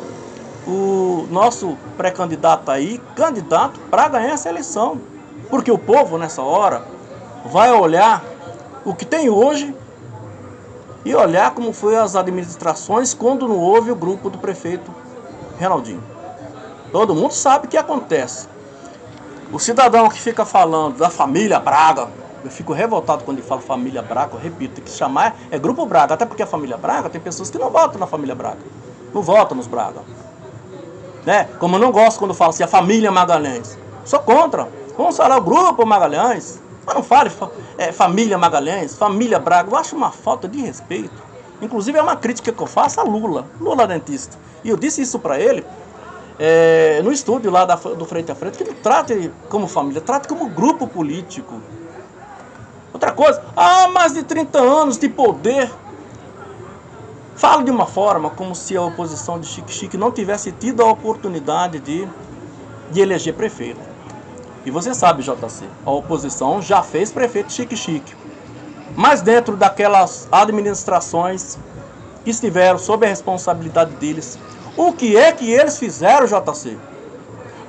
o nosso pré-candidato aí, candidato para ganhar essa eleição. Porque o povo, nessa hora, vai olhar o que tem hoje e olhar como foi as administrações quando não houve o grupo do prefeito Reinaldinho. Todo mundo sabe o que acontece. O cidadão que fica falando da família Braga, eu fico revoltado quando ele fala família Braga, eu repito, tem que chamar é Grupo Braga, até porque a família Braga tem pessoas que não votam na família Braga, não votam nos Braga. Né? Como eu não gosto quando fala assim, a família Magalhães. Sou contra. Vamos falar o Grupo Magalhães. Mas não fale família Magalhães, família Braga. Eu acho uma falta de respeito. Inclusive é uma crítica que eu faço a Lula dentista. E eu disse isso para ele no estúdio lá do Frente a Frente, que ele trate como família, trate como grupo político. Outra coisa, mais de 30 anos de poder. Fala de uma forma como se a oposição de Chique-Chique não tivesse tido a oportunidade de eleger prefeito. E você sabe, JC, a oposição já fez prefeito Chique-Chique. Mas dentro daquelas administrações que estiveram sob a responsabilidade deles, o que é que eles fizeram, JC?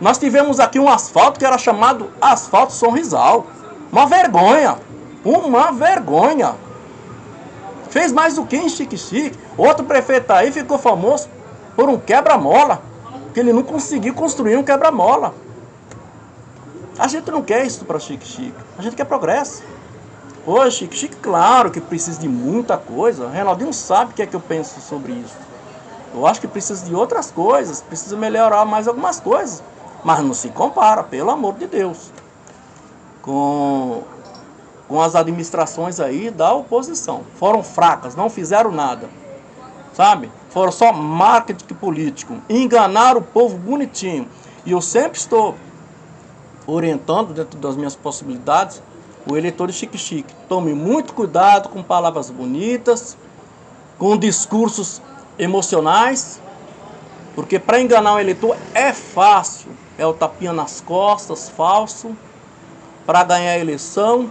Nós tivemos aqui um asfalto que era chamado Asfalto Sorrisal. Uma vergonha. Uma vergonha. Fez mais do que em Xique-Xique. Outro prefeito aí ficou famoso por um quebra-mola, que ele não conseguiu construir um quebra-mola. A gente não quer isso para Xique-Xique, a gente quer progresso. Hoje, Xique-Xique, claro que precisa de muita coisa. Reinaldinho sabe o que é que eu penso sobre isso. Eu acho que precisa de outras coisas, precisa melhorar mais algumas coisas. Mas não se compara, pelo amor de Deus, com as administrações aí da oposição. Foram fracas, não fizeram nada, sabe? Foram só marketing político, enganaram o povo bonitinho. E eu sempre estou orientando, dentro das minhas possibilidades, o eleitor de Xique-Xique. Tome muito cuidado com palavras bonitas, com discursos emocionais, porque para enganar o eleitor é fácil. É o tapinha nas costas, falso, para ganhar a eleição,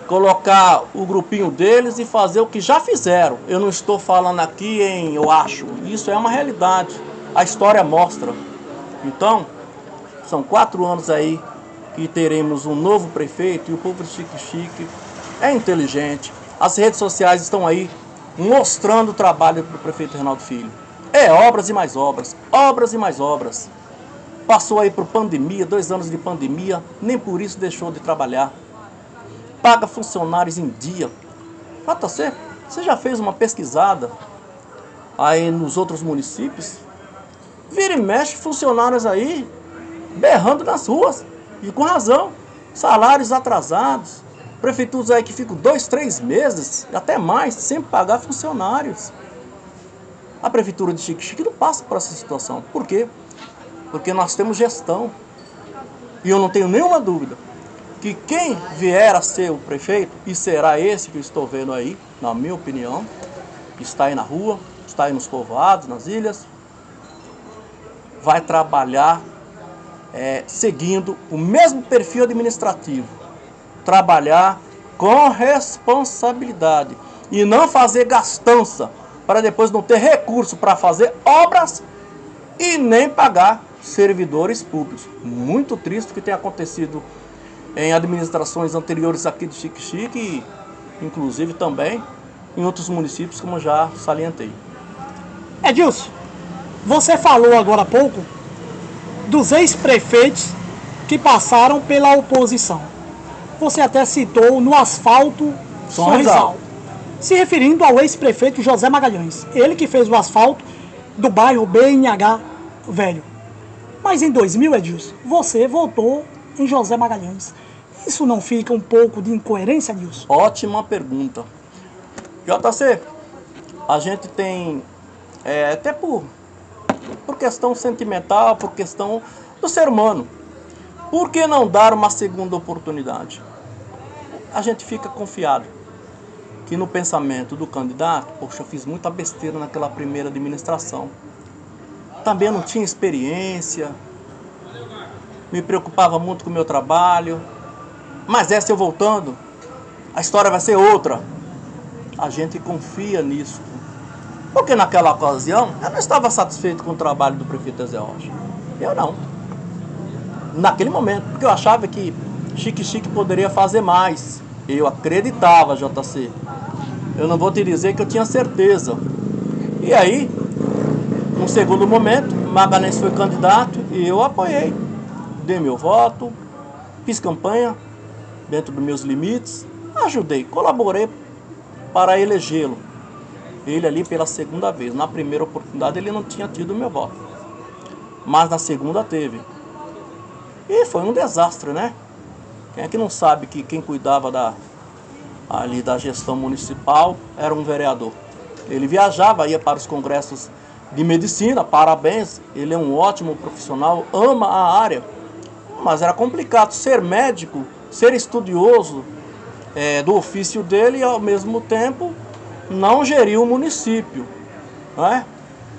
colocar o grupinho deles e fazer o que já fizeram. Eu não estou falando aqui em eu acho, isso é uma realidade, a história mostra. Então, são 4 anos aí que teremos um novo prefeito, e o povo de Xique-Xique é inteligente. As redes sociais estão aí mostrando o trabalho do prefeito Reinaldo Filho. É obras e mais obras, obras e mais obras. Passou aí por pandemia, 2 anos de pandemia, nem por isso deixou de trabalhar. Paga funcionários em dia. JC, você já fez uma pesquisada aí nos outros municípios? Vira e mexe funcionários aí berrando nas ruas, e com razão. Salários atrasados, prefeituras aí que ficam 2, 3 meses, até mais, sem pagar funcionários. A prefeitura de Xique-Xique não passa por essa situação. Por quê? Porque nós temos gestão. E eu não tenho nenhuma dúvida que quem vier a ser o prefeito, e será esse que eu estou vendo aí, na minha opinião, está aí na rua, está aí nos povoados, nas ilhas, vai trabalhar seguindo o mesmo perfil administrativo. Trabalhar com responsabilidade e não fazer gastança para depois não ter recurso para fazer obras e nem pagar servidores públicos. Muito triste o que tem acontecido em administrações anteriores aqui de Xique-Xique e inclusive também em outros municípios, como já salientei. Edilson, você falou agora há pouco dos ex-prefeitos que passaram pela oposição. Você até citou no asfalto Sorrisal, se referindo ao ex-prefeito José Magalhães. Ele que fez o asfalto do bairro BNH Velho. Mas em 2000, Edilson, você votou em José Magalhães. Isso não fica um pouco de incoerência, Edilson? Ótima pergunta. JC, a gente tem, até por questão sentimental, por questão do ser humano, por que não dar uma segunda oportunidade? A gente fica confiado que no pensamento do candidato, poxa, eu fiz muita besteira naquela primeira administração. Também eu não tinha experiência, me preocupava muito com o meu trabalho, mas eu voltando, a história vai ser outra. A gente confia nisso. Porque naquela ocasião, eu não estava satisfeito com o trabalho do prefeito Zé Rocha. Eu não. Naquele momento, porque eu achava que Xique-Xique poderia fazer mais. Eu acreditava, JC. Eu não vou te dizer que eu tinha certeza. E aí, num segundo momento, Magalhães foi candidato e eu apoiei. Dei meu voto, fiz campanha dentro dos meus limites, ajudei, colaborei para elegê-lo. Ele ali pela segunda vez. Na primeira oportunidade ele não tinha tido o meu voto, mas na segunda teve. E foi um desastre, né? Quem é que não sabe que quem cuidava ali da gestão municipal era um vereador? Ele viajava, ia para os congressos de medicina, parabéns, ele é um ótimo profissional, ama a área, mas era complicado ser médico, ser estudioso do ofício dele e ao mesmo tempo não gerir o município, né?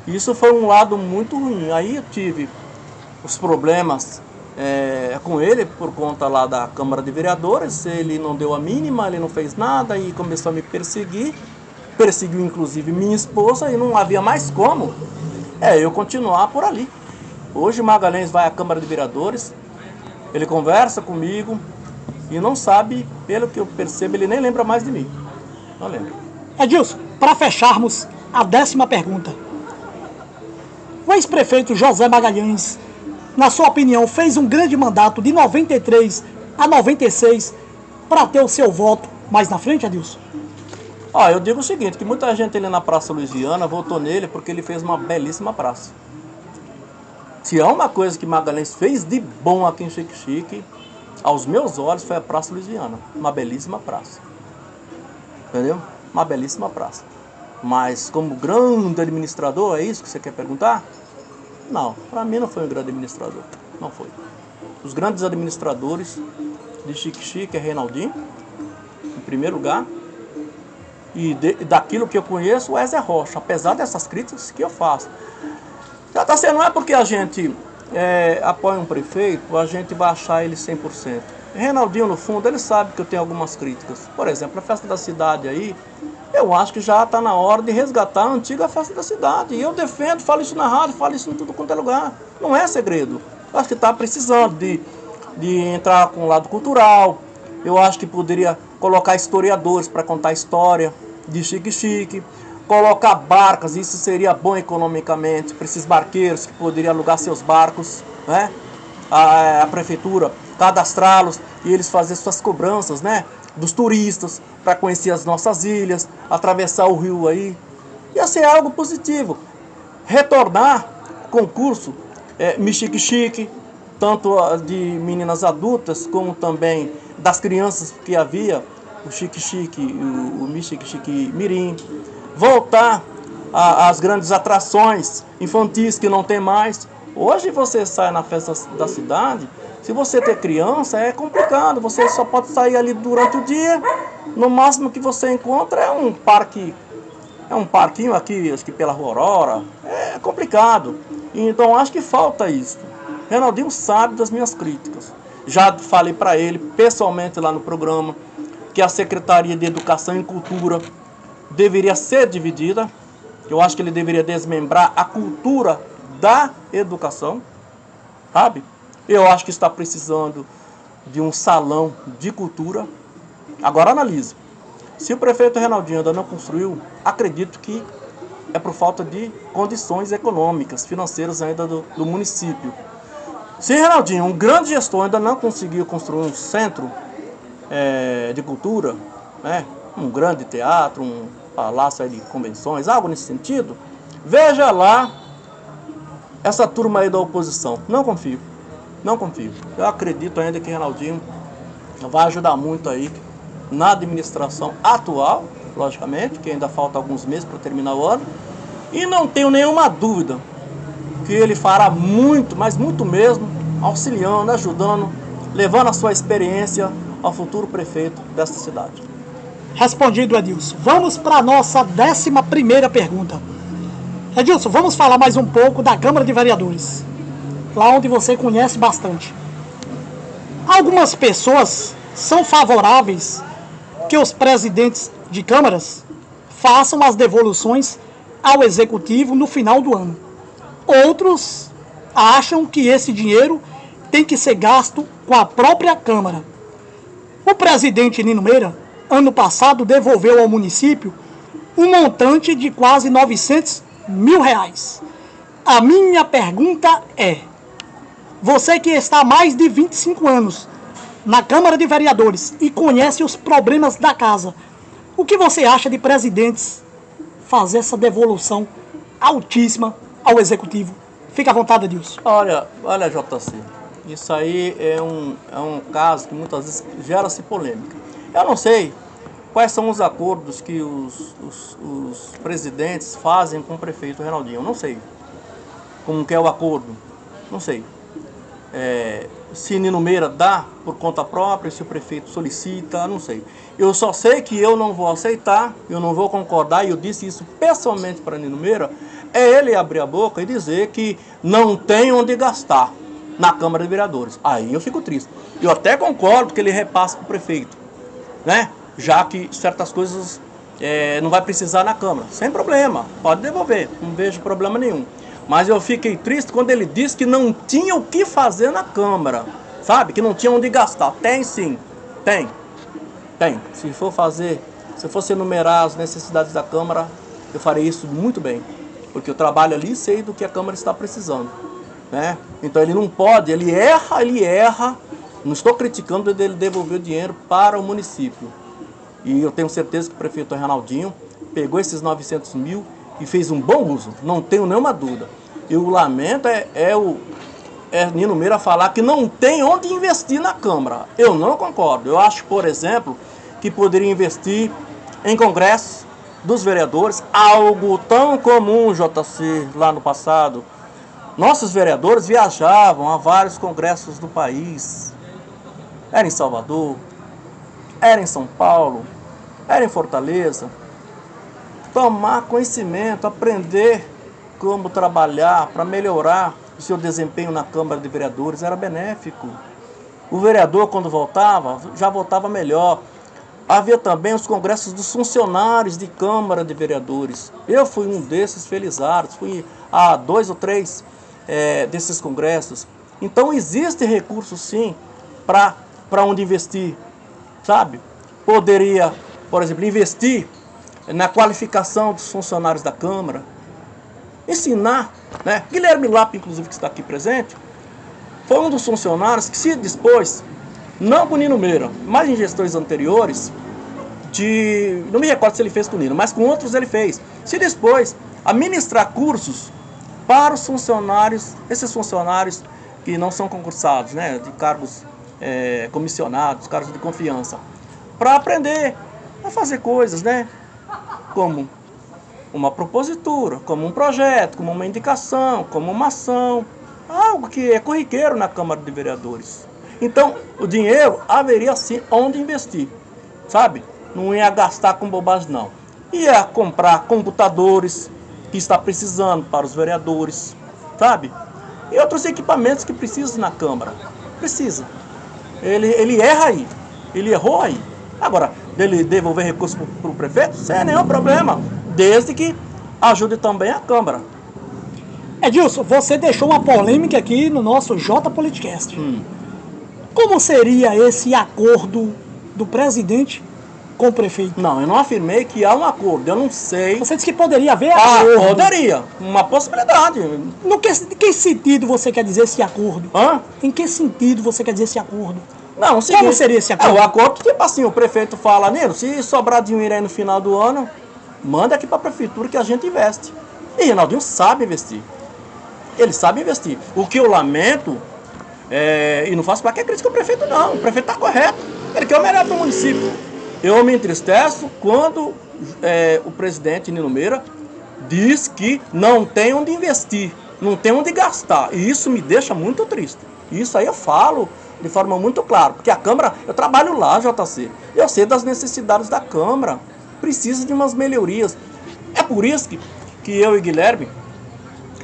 Isso foi um lado muito ruim. Aí eu tive os problemas com ele por conta lá da Câmara de Vereadores. Ele não deu a mínima, ele não fez nada e começou a me perseguir. Perseguiu inclusive minha esposa e não havia mais como eu continuar por ali. Hoje Magalhães vai à Câmara de Vereadores, ele conversa comigo e não sabe, pelo que eu percebo, ele nem lembra mais de mim. Não lembro. Edilson, para fecharmos a 10ª pergunta. O ex-prefeito José Magalhães, na sua opinião, fez um grande mandato de 93 a 96 para ter o seu voto mais na frente, Edilson? Eu digo o seguinte, que muita gente ali na Praça Luisiana votou nele porque ele fez uma belíssima praça. Se há uma coisa que Magalhães fez de bom aqui em Xique-Xique, aos meus olhos, foi a Praça Luisiana. Uma belíssima praça. Entendeu? Uma belíssima praça. Mas como grande administrador, é isso que você quer perguntar? Não, para mim não foi um grande administrador. Não foi. Os grandes administradores de Xique-Xique é Reinaldinho, em primeiro lugar. E daquilo que eu conheço, o Ézia Rocha, apesar dessas críticas que eu faço. Não é porque a gente apoia um prefeito, a gente vai achar ele 100%. Reinaldinho, no fundo, ele sabe que eu tenho algumas críticas. Por exemplo, a festa da cidade aí, eu acho que já está na hora de resgatar a antiga festa da cidade. E eu defendo, falo isso na rádio, falo isso em tudo quanto é lugar. Não é segredo. Eu acho que está precisando de entrar com o lado cultural. Eu acho que poderia colocar historiadores para contar a história de Xique-Xique. Colocar barcas, isso seria bom economicamente para esses barqueiros que poderiam alugar seus barcos, né? A prefeitura cadastrá-los e eles fazer suas cobranças, né? Dos turistas para conhecer as nossas ilhas, atravessar o rio aí. Ia ser algo positivo. Retornar concurso Mi Xique-Xique, tanto de meninas adultas como também das crianças que havia, o Xique-Xique, o Mi Xique-Xique Mirim. Voltar às grandes atrações infantis que não tem mais. Hoje você sai na festa da cidade, se você ter criança é complicado, você só pode sair ali durante o dia, no máximo que você encontra é um parquinho aqui, acho que pela Rua Aurora, é complicado. Então acho que falta isso. Reinaldinho sabe das minhas críticas. Já falei para ele pessoalmente lá no programa que a Secretaria de Educação e Cultura deveria ser dividida. Eu acho que ele deveria desmembrar a cultura da educação, sabe? Eu acho que está precisando de um salão de cultura. Agora analise. Se o prefeito Reinaldinho ainda não construiu, acredito que é por falta de condições econômicas, financeiras ainda do município. Se Reinaldinho, um grande gestor, ainda não conseguiu construir um centro de cultura, né? Um grande teatro, um palácio de convenções, algo nesse sentido, veja lá essa turma aí da oposição. Não confio. Eu acredito ainda que Reinaldinho vai ajudar muito aí na administração atual, logicamente, que ainda falta alguns meses para terminar o ano, e não tenho nenhuma dúvida que ele fará muito, mas muito mesmo, auxiliando, ajudando, levando a sua experiência ao futuro prefeito desta cidade. Respondido, Edilson. Vamos para a nossa 11ª pergunta. Edilson, vamos falar mais um pouco da Câmara de Vereadores, lá onde você conhece bastante. Algumas pessoas são favoráveis que os presidentes de câmaras façam as devoluções ao executivo no final do ano. Outros acham que esse dinheiro tem que ser gasto com a própria Câmara. O presidente Nino Meira, ano passado, devolveu ao município um montante de quase R$900 mil. A minha pergunta é: você que está há mais de 25 anos na Câmara de Vereadores e conhece os problemas da casa, o que você acha de presidentes fazer essa devolução altíssima ao executivo? Fica à vontade, Edilson. Olha, JC, isso aí é um caso que muitas vezes gera-se polêmica. Eu não sei quais são os acordos que os presidentes fazem com o prefeito Reinaldinho. Eu não sei como que é o acordo. Não sei. Se Nino Meira dá por conta própria, se o prefeito solicita, não sei. Eu só sei que eu não vou aceitar, eu não vou concordar, e eu disse isso pessoalmente para Nino Meira, é ele abrir a boca e dizer que não tem onde gastar na Câmara de Vereadores. Aí eu fico triste. Eu até concordo que ele repasse para o prefeito, né? Já que certas coisas não vai precisar na Câmara. Sem problema, pode devolver, não vejo problema nenhum. Mas eu fiquei triste quando ele disse que não tinha o que fazer na Câmara, sabe? Que não tinha onde gastar. Tem sim, tem. Se for fazer Se eu fosse enumerar as necessidades da Câmara, eu farei isso muito bem, porque eu trabalho ali e sei do que a Câmara está precisando, né? Então ele não pode, ele erra, não estou criticando dele devolver o dinheiro para o município. E eu tenho certeza que o prefeito Reinaldinho pegou esses 900 mil e fez um bom uso, não tenho nenhuma dúvida. E o lamento Nino Meira falar que não tem onde investir na Câmara. Eu não concordo. Eu acho, por exemplo, que poderia investir em congressos dos vereadores, algo tão comum, JC, lá no passado. Nossos vereadores viajavam a vários congressos do país. Era em Salvador, era em São Paulo, era em Fortaleza. Tomar conhecimento, aprender como trabalhar para melhorar o seu desempenho na Câmara de Vereadores era benéfico. O vereador, quando voltava, já voltava melhor. Havia também os congressos dos funcionários de Câmara de Vereadores. Eu fui um desses felizardos, fui a 2 ou 3 desses congressos. Então existe recurso sim para onde investir, sabe? Poderia, por exemplo, investir na qualificação dos funcionários da Câmara, ensinar, né? Guilherme Lapa, inclusive, que está aqui presente, foi um dos funcionários que se dispôs, não com o Nino Meira, mas em gestões anteriores, não me recordo se ele fez com o Nino, mas com outros ele fez, se dispôs a ministrar cursos para os funcionários, esses funcionários que não são concursados, né, de cargos comissionados, cargos de confiança, para aprender a fazer coisas, né, como uma propositura, como um projeto, como uma indicação, como uma ação, algo que é corriqueiro na Câmara de Vereadores. Então, o dinheiro haveria sim onde investir, sabe? Não ia gastar com bobagem, não. Ia comprar computadores que está precisando para os vereadores, sabe? E outros equipamentos que precisam na Câmara. Precisa. Ele erra aí, ele errou aí. Agora, dele devolver recursos para o prefeito, sem nenhum problema, desde que ajude também a Câmara. Edilson, você deixou uma polêmica aqui no nosso J Politicast. Como seria esse acordo do presidente com o prefeito? Não, eu não afirmei que há um acordo, eu não sei. Você disse que poderia haver acordo. Poderia, uma possibilidade. Em que sentido você quer dizer esse acordo? Hã? Em que sentido você quer dizer esse acordo? Não, o seguinte, como seria esse acordo? O acordo, tipo assim, o prefeito fala, Nilo, se sobrar dinheiro aí no final do ano, manda aqui para a prefeitura que a gente investe. E Reinaldinho sabe investir. Ele sabe investir. O que eu lamento, e não faço qualquer crítica ao prefeito, não. O prefeito está correto. Ele quer o melhor para o município. Eu me entristeço quando o presidente Nino Meira diz que não tem onde investir, não tem onde gastar. E isso me deixa muito triste. Isso aí eu falo de forma muito clara. Porque a Câmara, eu trabalho lá, JC. Eu sei das necessidades da Câmara. Precisa de umas melhorias. É por isso que eu e Guilherme,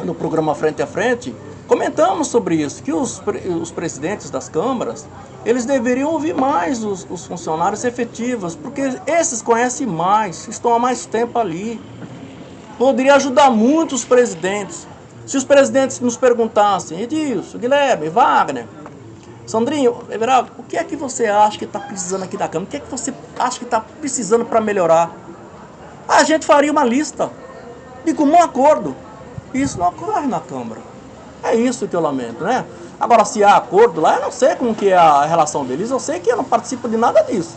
no programa Frente a Frente, comentamos sobre isso, que os presidentes das câmaras, eles deveriam ouvir mais os funcionários efetivos, porque esses conhecem mais, estão há mais tempo ali. Poderia ajudar muito os presidentes. Se os presidentes nos perguntassem, Edilson, Guilherme, Wagner, Sandrinho, Everaldo, o que é que você acha que está precisando aqui da Câmara? O que é que você acha que está precisando para melhorar? A gente faria uma lista de comum acordo. Isso não ocorre na Câmara. É isso que eu lamento, né? Agora, se há acordo lá, eu não sei como que é a relação deles, eu sei que eu não participo de nada disso.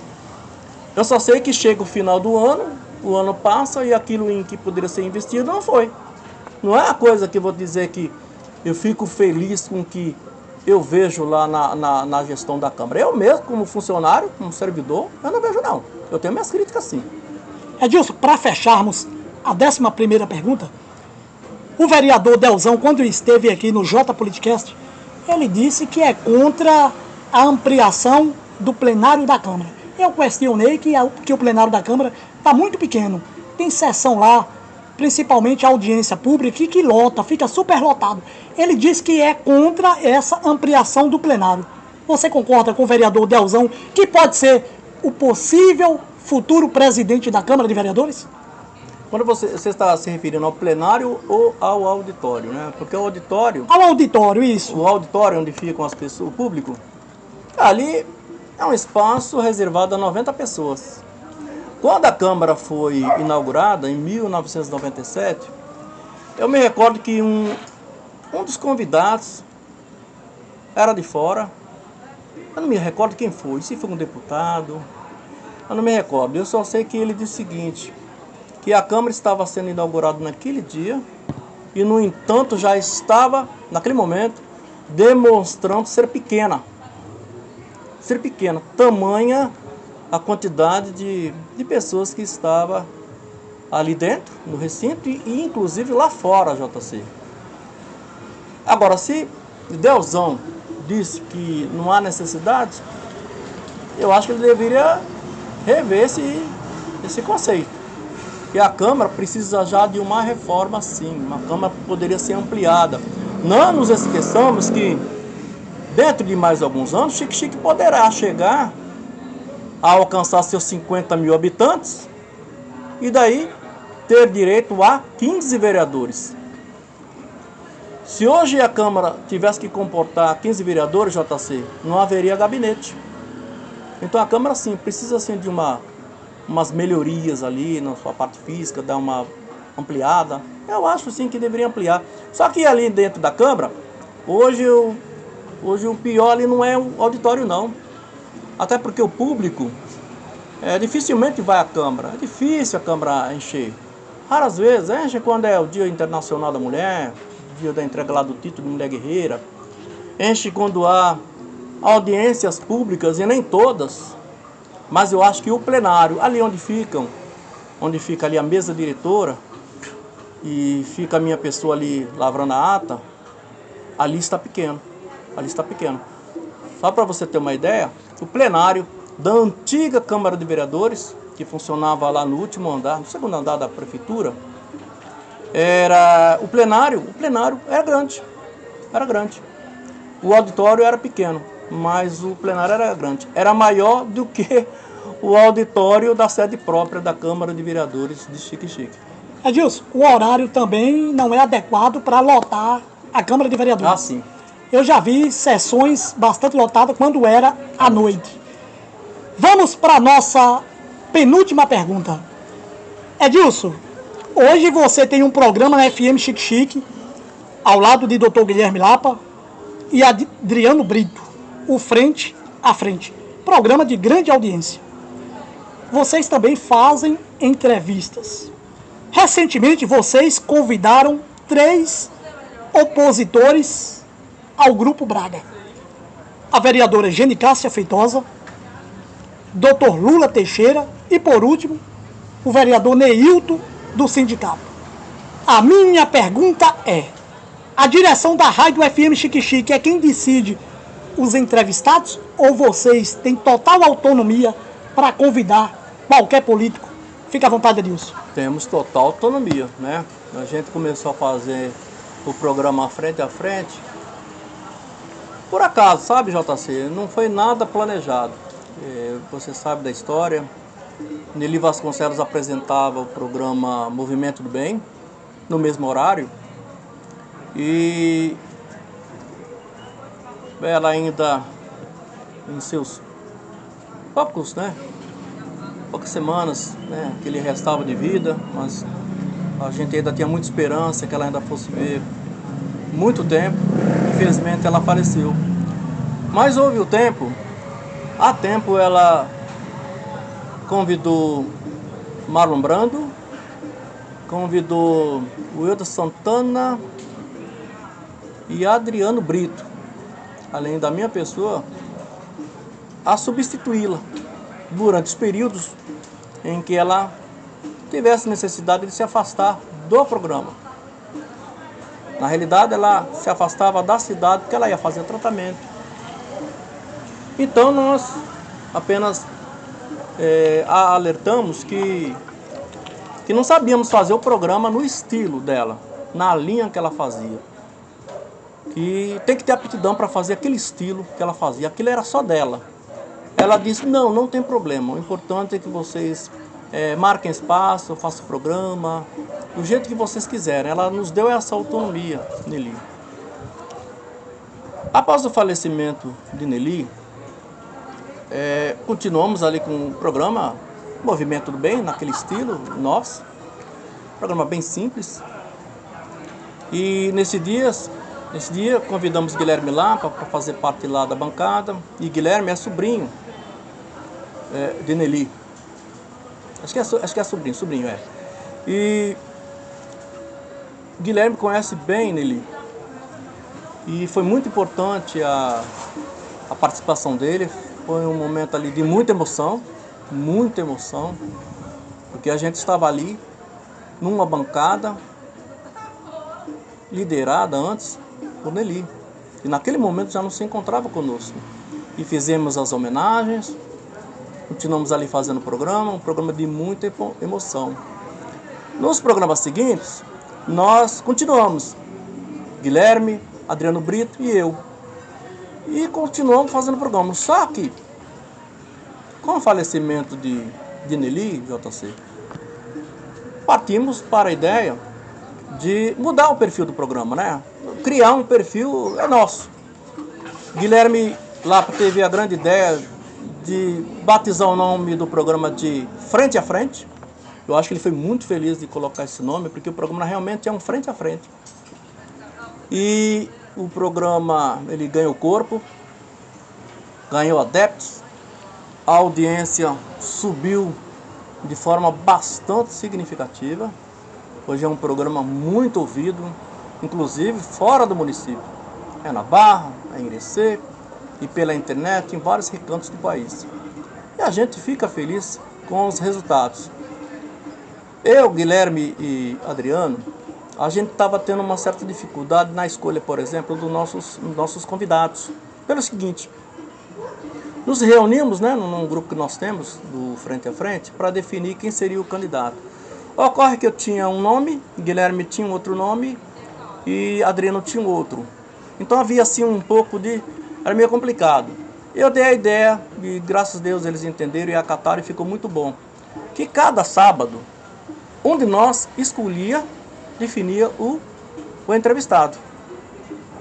Eu só sei que chega o final do ano, o ano passa e aquilo em que poderia ser investido não foi. Não é a coisa que eu vou dizer que eu fico feliz com o que eu vejo lá na gestão da Câmara. Eu mesmo, como funcionário, como servidor, eu não vejo não. Eu tenho minhas críticas sim. Edilson, para fecharmos a 11ª pergunta, o vereador Delzão, quando esteve aqui no J Politicast, ele disse que é contra a ampliação do plenário da Câmara. Eu questionei que o plenário da Câmara está muito pequeno. Tem sessão lá, principalmente a audiência pública, que lota, fica super lotado. Ele disse que é contra essa ampliação do plenário. Você concorda com o vereador Delzão, que pode ser o possível futuro presidente da Câmara de Vereadores? Quando você está se referindo ao plenário ou ao auditório, né? Porque o auditório... Ao auditório, isso. O auditório onde ficam as pessoas, o público, ali é um espaço reservado a 90 pessoas. Quando a Câmara foi inaugurada, em 1997, eu me recordo que um dos convidados era de fora. Eu não me recordo quem foi, se foi um deputado, eu não me recordo. Eu só sei que ele disse o seguinte, que a Câmara estava sendo inaugurada naquele dia e, no entanto, já estava, naquele momento, demonstrando ser pequena. Ser pequena, tamanha a quantidade de pessoas que estava ali dentro, no recinto, e inclusive lá fora, JC. Agora, se Delzão disse que não há necessidade, eu acho que ele deveria rever esse conceito. E a Câmara precisa já de uma reforma, sim. Uma Câmara poderia ser ampliada. Não nos esqueçamos que, dentro de mais alguns anos, Xique-Xique poderá chegar a alcançar seus 50 mil habitantes e daí ter direito a 15 vereadores. Se hoje a Câmara tivesse que comportar 15 vereadores, JC, não haveria gabinete. Então a Câmara, sim, precisa sim, de umas melhorias ali na sua parte física, dar uma ampliada. Eu acho sim que deveria ampliar. Só que ali dentro da Câmara, hoje o pior ali não é o auditório, não. Até porque o público dificilmente vai à Câmara. É difícil a Câmara encher. Raras vezes, enche quando é o Dia Internacional da Mulher, dia da entrega lá do título de Mulher Guerreira. Enche quando há audiências públicas, e nem todas. Mas eu acho que o plenário, ali onde fica ali a mesa diretora, e fica a minha pessoa ali lavrando a ata, ali está pequeno. Ali está pequeno. Só para você ter uma ideia, o plenário da antiga Câmara de Vereadores, que funcionava lá no último andar, no segundo andar da prefeitura, o plenário era grande. Era grande. O auditório era pequeno, mas o plenário era grande. Era maior do que o auditório da sede própria da Câmara de Vereadores de Xique-Xique. Edilson, o horário também não é adequado para lotar a Câmara de Vereadores. Ah, sim. Eu já vi sessões bastante lotadas quando era à noite. Vamos para a nossa penúltima pergunta. Edilson, hoje você tem um programa na FM Xique-Xique, ao lado de Dr. Guilherme Lapa e Adriano Brito, o Frente a Frente, programa de grande audiência. Vocês também fazem entrevistas. Recentemente, vocês convidaram 3 opositores ao Grupo Braga. A vereadora Gene Cássia Feitosa, Dr. Lula Teixeira e, por último, o vereador Neilton do sindicato. A minha pergunta é: a direção da Rádio FM Xique-Xique é quem decide os entrevistados ou vocês têm total autonomia para convidar qualquer político? Fica à vontade, Edilson. Temos total autonomia, né? A gente começou a fazer o programa Frente a Frente por acaso, sabe, JC? Não foi nada planejado. Você sabe da história. Nelly Vasconcelos apresentava o programa Movimento do Bem, no mesmo horário. E ela ainda, em seus poucas semanas, né, que lhe restava de vida, mas a gente ainda tinha muita esperança que ela ainda fosse ver muito tempo. Infelizmente ela faleceu. Mas houve o tempo, há tempo ela convidou Marlon Brando, convidou o Wilton Santana e Adriano Brito, além da minha pessoa, a substituí-la durante os períodos em que ela tivesse necessidade de se afastar do programa. Na realidade, ela se afastava da cidade porque ela ia fazer tratamento. Então, nós apenas a alertamos que não sabíamos fazer o programa no estilo dela, na linha que ela fazia. Que tem que ter aptidão para fazer aquele estilo que ela fazia. Aquilo era só dela. Ela disse, não tem problema. O importante é que vocês marquem espaço, façam o programa, do jeito que vocês quiserem. Ela nos deu essa autonomia, Nelly. Após o falecimento de Nelly, continuamos ali com o programa Movimento do Bem, naquele estilo nosso. Programa bem simples. E nesse dia convidamos Guilherme lá para fazer parte lá da bancada. E Guilherme é sobrinho de Nelly. Acho que é sobrinho, é. E Guilherme conhece bem Nelly. E foi muito importante a participação dele. Foi um momento ali de muita emoção, porque a gente estava ali numa bancada liderada antes por Nelly. E naquele momento já não se encontrava conosco. E fizemos as homenagens, continuamos ali fazendo o programa, um programa de muita emoção. Nos programas seguintes, nós continuamos, Guilherme, Adriano Brito e eu. E continuamos fazendo o programa. Só que, com o falecimento de Nelly, JC, partimos para a ideia de mudar o perfil do programa, né? Criar um perfil nosso. Guilherme lá teve a grande ideia de batizar o nome do programa de Frente a Frente. Eu acho que ele foi muito feliz de colocar esse nome, porque o programa realmente é um frente a frente. E o programa, ele ganhou corpo, ganhou adeptos, a audiência subiu de forma bastante significativa. Hoje é um programa muito ouvido, inclusive fora do município. É na Barra, é em Irecê e pela internet em vários recantos do país. E a gente fica feliz com os resultados. Eu, Guilherme e Adriano, a gente estava tendo uma certa dificuldade na escolha, por exemplo, dos nossos convidados. Pelo seguinte, nos reunimos, né, num grupo que nós temos, do Frente a Frente, para definir quem seria o candidato. Ocorre que eu tinha um nome, Guilherme tinha um outro nome e Adriano tinha um outro. Então havia assim um pouco de... era meio complicado. Eu dei a ideia e graças a Deus eles entenderam e acataram e ficou muito bom. Que cada sábado, um de nós definia o entrevistado.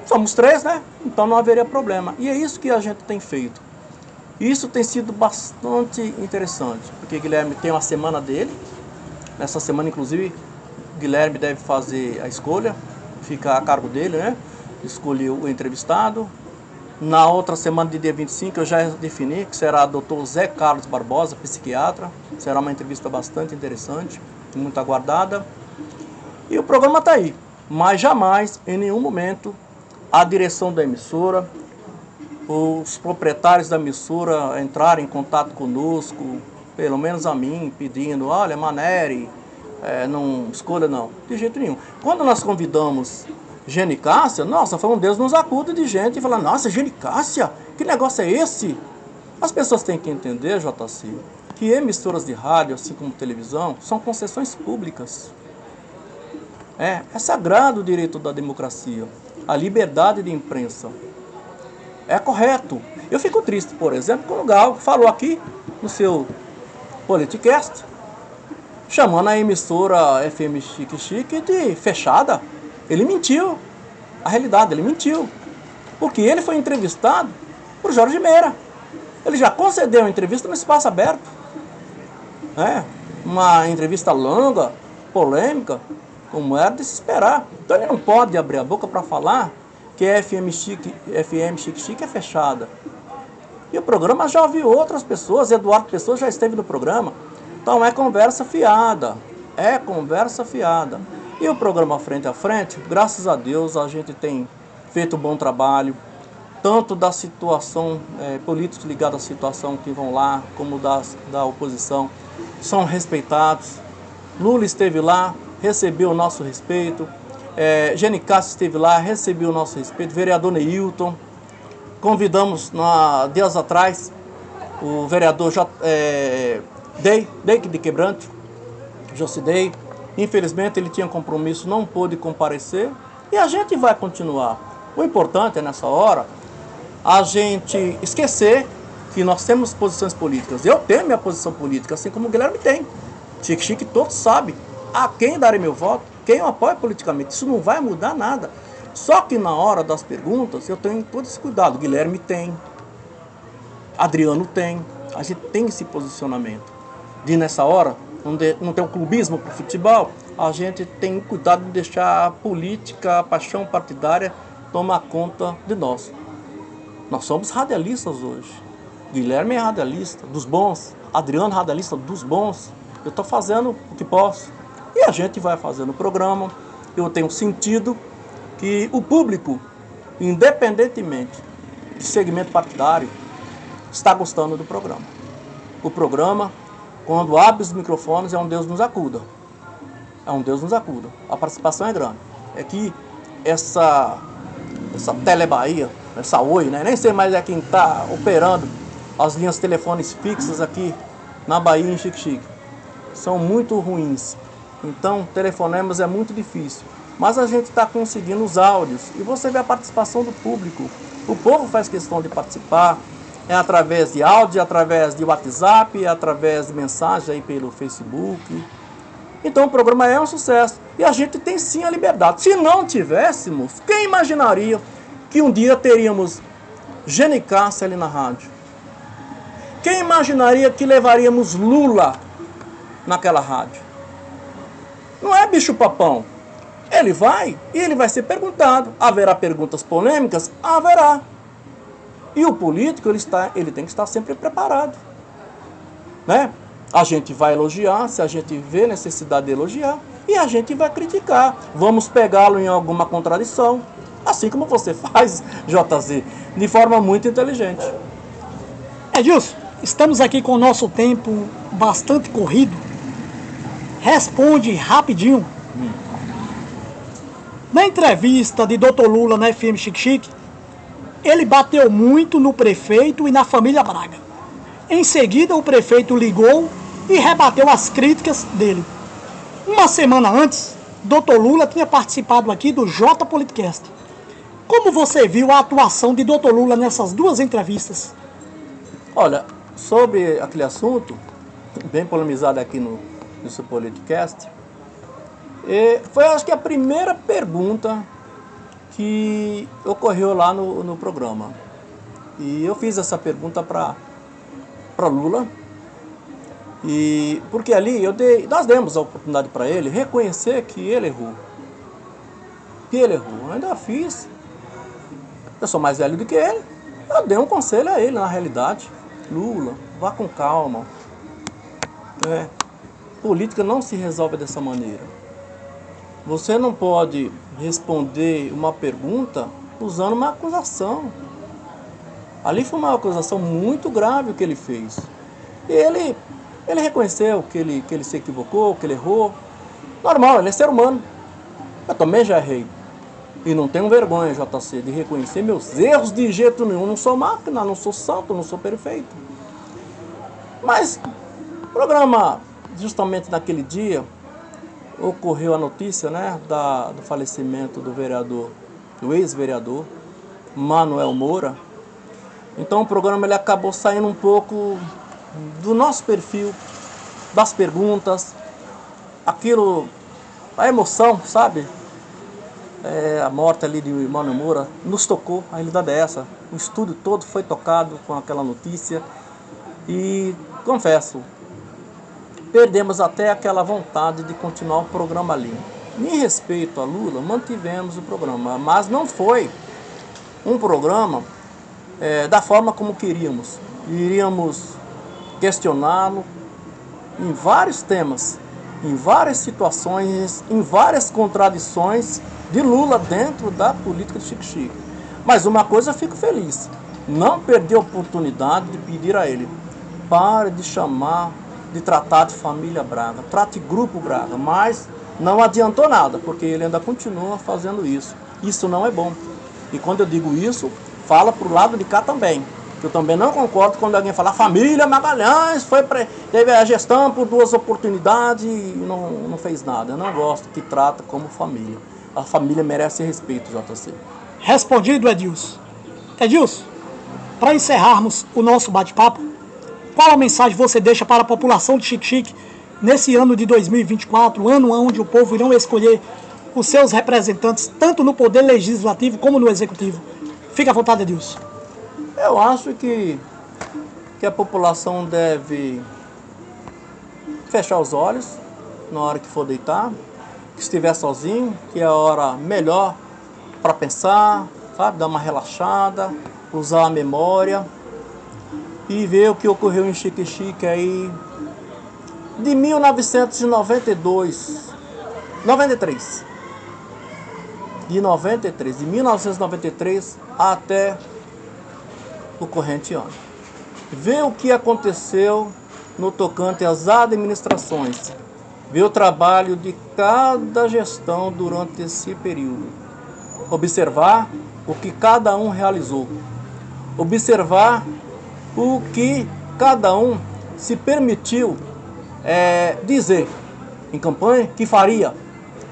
Somos 3, né? Então não haveria problema. E é isso que a gente tem feito. Isso tem sido bastante interessante, porque Guilherme tem uma semana dele. Nessa semana, inclusive, Guilherme deve fazer a escolha, fica a cargo dele, né? Escolher o entrevistado. Na outra semana, de dia 25, eu já defini que será o Dr. Zé Carlos Barbosa, psiquiatra. Será uma entrevista bastante interessante, muito aguardada. E o programa está aí, mas jamais, em nenhum momento, a direção da emissora, os proprietários da emissora entrarem em contato conosco, pelo menos a mim, pedindo, olha, Maneri, não escolha não, de jeito nenhum. Quando nós convidamos Gene Cássia, nossa, foi um Deus nos acuda de gente e falar, nossa, Gene Cássia, que negócio é esse? As pessoas têm que entender, JC, que emissoras de rádio, assim como televisão, são concessões públicas. É sagrado o direito da democracia, a liberdade de imprensa. É correto. Eu fico triste, por exemplo, quando o Gal falou aqui no seu Politicast, chamando a emissora FM Chique Chique de fechada. Ele mentiu. A realidade, ele mentiu. Porque ele foi entrevistado por Jorge Meira. Ele já concedeu uma entrevista no espaço aberto. Uma entrevista longa, polêmica, como era de se esperar. Então ele não pode abrir a boca para falar que a FM Chique Chique é fechada. E o programa já ouviu outras pessoas, Eduardo Pessoa já esteve no programa. Então é conversa fiada, E o programa Frente a Frente, graças a Deus, a gente tem feito um bom trabalho, tanto da situação, políticos ligados à situação que vão lá, como da oposição, são respeitados. Lula esteve lá, recebeu o nosso respeito. Gene Cássia esteve lá, recebeu o nosso respeito. Vereador Neilton. Convidamos, dias atrás, o vereador Dei de Quebrante, Jocidei. Infelizmente, ele tinha compromisso, não pôde comparecer. E a gente vai continuar. O importante é, nessa hora, a gente esquecer que nós temos posições políticas. Eu tenho minha posição política, assim como o Guilherme tem. Chique Chique, todos sabem a quem darei meu voto, quem eu apoio politicamente. Isso não vai mudar nada. Só que na hora das perguntas, eu tenho todo esse cuidado. Guilherme tem, Adriano tem, a gente tem esse posicionamento. de ir nessa hora, não tem um clubismo para o futebol, a gente tem cuidado de deixar a política, a paixão partidária tomar conta de nós. Nós somos radialistas hoje. Guilherme é radialista, dos bons. Adriano, radialista, dos bons. Eu estou fazendo o que posso. E a gente vai fazendo o programa. Eu tenho sentido que o público, independentemente de segmento partidário, está gostando do programa. O programa, quando abre os microfones, é um Deus nos acuda. É um Deus nos acuda. A participação é grande. É que essa Telebahia, essa Oi, né? Nem sei mais quem está operando as linhas de telefones fixas aqui na Bahia, em Xique-Xique. São muito ruins. Então, telefonemas é muito difícil. Mas a gente está conseguindo os áudios. E você vê a participação do público. O povo faz questão de participar. É através de áudio, através de WhatsApp, através de mensagem aí pelo Facebook. Então o programa é um sucesso. E a gente tem sim a liberdade. Se não tivéssemos, quem imaginaria que um dia teríamos Gene Cássia ali na rádio? Quem imaginaria que levaríamos Lula naquela rádio? Não é bicho-papão. Ele vai e ele vai ser perguntado. Haverá perguntas polêmicas? Haverá. E o político, ele tem que estar sempre preparado. Né? A gente vai elogiar, se a gente vê necessidade de elogiar, e a gente vai criticar. Vamos pegá-lo em alguma contradição, assim como você faz, JZ, de forma muito inteligente. Edilson, estamos aqui com o nosso tempo bastante corrido. Responde rapidinho. Na entrevista de Dr. Lula na FM Xique-Xique, ele bateu muito no prefeito e na família Braga. Em seguida, o prefeito ligou e rebateu as críticas dele. Uma semana antes, Dr. Lula tinha participado aqui do J Politicast. Como você viu a atuação de Dr. Lula nessas duas entrevistas? Olha, sobre aquele assunto, bem polemizado aqui no seu Politicast, foi acho que a primeira pergunta que ocorreu lá no programa. E eu fiz essa pergunta para Lula, e porque ali nós demos a oportunidade para ele reconhecer que ele errou. Eu ainda fiz. Eu sou mais velho do que ele. Eu dei um conselho a ele, na realidade. Lula, vá com calma. Política não se resolve dessa maneira. Você não pode responder uma pergunta usando uma acusação. Ali foi uma acusação muito grave o que ele fez. E ele reconheceu que ele se equivocou, que ele errou. Normal, ele é ser humano. Eu também já errei. E não tenho vergonha, JC, de reconhecer meus erros de jeito nenhum. Não sou máquina, não sou santo, não sou perfeito. Mas o programa, justamente naquele dia, ocorreu a notícia, né, do falecimento do ex-vereador Manuel Moura. Então o programa ele acabou saindo um pouco do nosso perfil, das perguntas, a emoção, sabe? A morte ali de Manuel Moura nos tocou, a realidade é essa. O estúdio todo foi tocado com aquela notícia e, confesso, perdemos até aquela vontade de continuar o programa ali. Em respeito a Lula, mantivemos o programa, mas não foi um programa da forma como queríamos. Iríamos questioná-lo em vários temas, em várias situações, em várias contradições de Lula dentro da política de Xique-Xique. Mas uma coisa eu fico feliz, não perdi a oportunidade de pedir a ele, pare de chamar, de tratar de família Braga, trate grupo Braga, mas não adiantou nada, porque ele ainda continua fazendo isso. Isso não é bom. E quando eu digo isso, fala pro lado de cá também. Eu também não concordo quando alguém fala, a família Magalhães teve a gestão por 2 oportunidades e não fez nada. Eu não gosto que trata como família. A família merece respeito, JC. Respondido, Edilson. Edilson, para encerrarmos o nosso bate-papo, qual a mensagem você deixa para a população de Xique-Xique nesse ano de 2024, ano onde o povo irão escolher os seus representantes, tanto no poder legislativo como no executivo? Fique à vontade, Edilson. Eu acho que a população deve fechar os olhos na hora que for deitar, que estiver sozinho, que é a hora melhor para pensar, sabe? Dar uma relaxada, usar a memória e ver o que ocorreu em Xique-Xique aí de 1993. De 1993 até o corrente ano. Ver o que aconteceu no tocante às administrações. Ver o trabalho de cada gestão durante esse período. Observar o que cada um realizou. Observar o que cada um se permitiu dizer em campanha que faria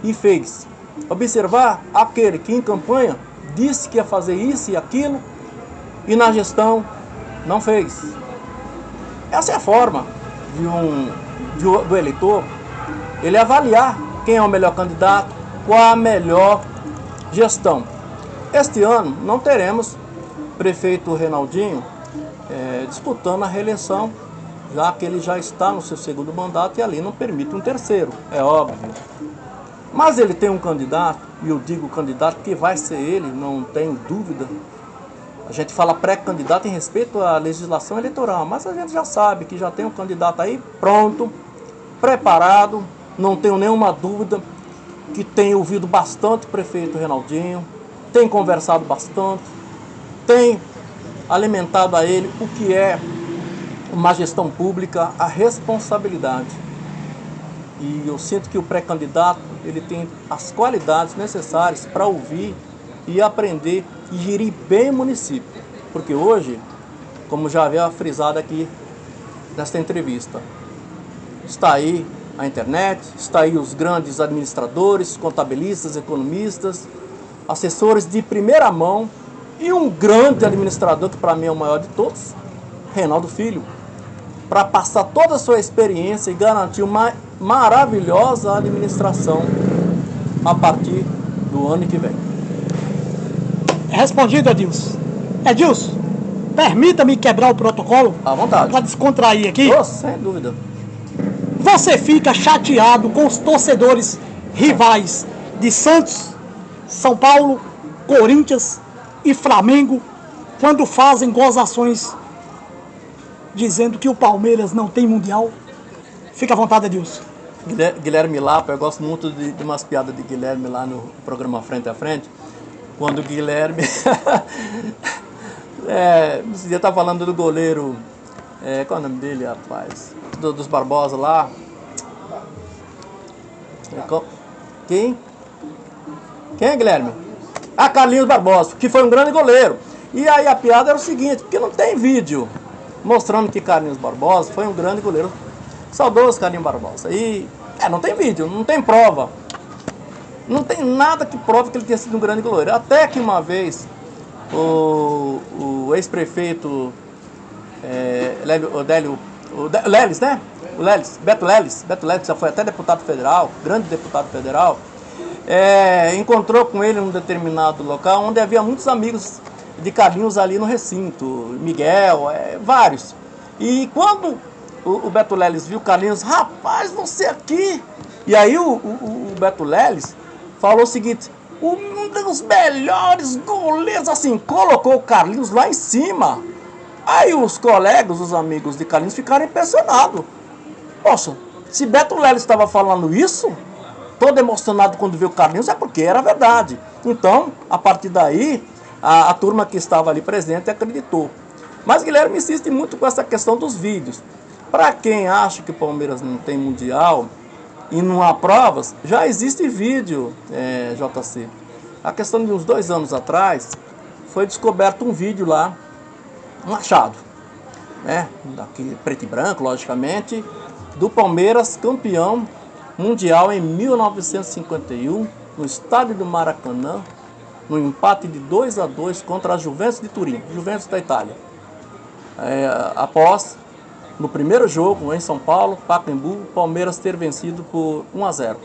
e fez. Observar aquele que em campanha disse que ia fazer isso e aquilo e na gestão não fez. Essa é a forma do eleitor ele avaliar quem é o melhor candidato, qual a melhor gestão. Este ano não teremos prefeito Reinaldinho disputando a reeleição, já que ele já está no seu segundo mandato e ali não permite um terceiro, é óbvio. Mas ele tem um candidato, e eu digo candidato que vai ser ele, não tenho dúvida. A gente fala pré-candidato em respeito à legislação eleitoral, mas a gente já sabe que já tem um candidato aí pronto, preparado, não tenho nenhuma dúvida, que tem ouvido bastante o prefeito Reinaldinho, tem conversado bastante, tem alimentado a ele o que é uma gestão pública, a responsabilidade. E eu sinto que o pré-candidato ele tem as qualidades necessárias para ouvir e aprender e gerir bem o município. Porque hoje, como já havia frisado aqui nesta entrevista, está aí a internet, está aí os grandes administradores, contabilistas, economistas, assessores de primeira mão e um grande administrador, que para mim é o maior de todos, Reinaldo Filho, para passar toda a sua experiência e garantir uma maravilhosa administração a partir do ano que vem. Respondido, Edilson. Edilson, permita-me quebrar o protocolo? À vontade. Para descontrair aqui. Oh, sem dúvida. Você fica chateado com os torcedores rivais de Santos, São Paulo, Corinthians e Flamengo quando fazem gozações dizendo que o Palmeiras não tem mundial? Fica à vontade, Edilson. Guilherme Lapa, eu gosto muito de umas piadas de Guilherme lá no programa Frente a Frente, quando o Guilherme esse dia tá falando do goleiro, qual é o nome dele, rapaz? Dos Barbosa lá. Quem é, Guilherme? Ah, Carlinhos Barbosa, que foi um grande goleiro. E aí a piada era o seguinte, porque não tem vídeo mostrando que Carlinhos Barbosa foi um grande goleiro. Saudoso Carlinhos Barbosa. E não tem vídeo, não tem prova. Não tem nada que prove que ele tenha sido um grande goleiro. Até que uma vez o ex-prefeito Leles, né? O Leles, Beto Leles, já foi até deputado federal, grande deputado federal, encontrou com ele num determinado local onde havia muitos amigos de Carlinhos ali no recinto, Miguel, vários. E quando o Beto Leles viu Carlinhos, rapaz, você aqui! E aí o Beto Leles falou o seguinte, um dos melhores goleiros, assim, colocou o Carlinhos lá em cima. Aí os colegas, os amigos de Carlinhos ficaram impressionados. Poxa, se Beto Leles estava falando isso, todo emocionado quando viu o Carlinhos, é porque era verdade. Então, a partir daí, a turma que estava ali presente acreditou. Mas Guilherme insiste muito com essa questão dos vídeos. Para quem acha que o Palmeiras não tem mundial e não há provas, já existe vídeo, JC. A questão de uns 2 anos atrás, foi descoberto um vídeo lá, um achado, daqui preto e branco, logicamente, do Palmeiras campeão mundial em 1951, no estádio do Maracanã, no empate de 2-2 contra a Juventus de Turim, Juventus da Itália. Após, no primeiro jogo em São Paulo, Pacaembu, o Palmeiras ter vencido por 1-0.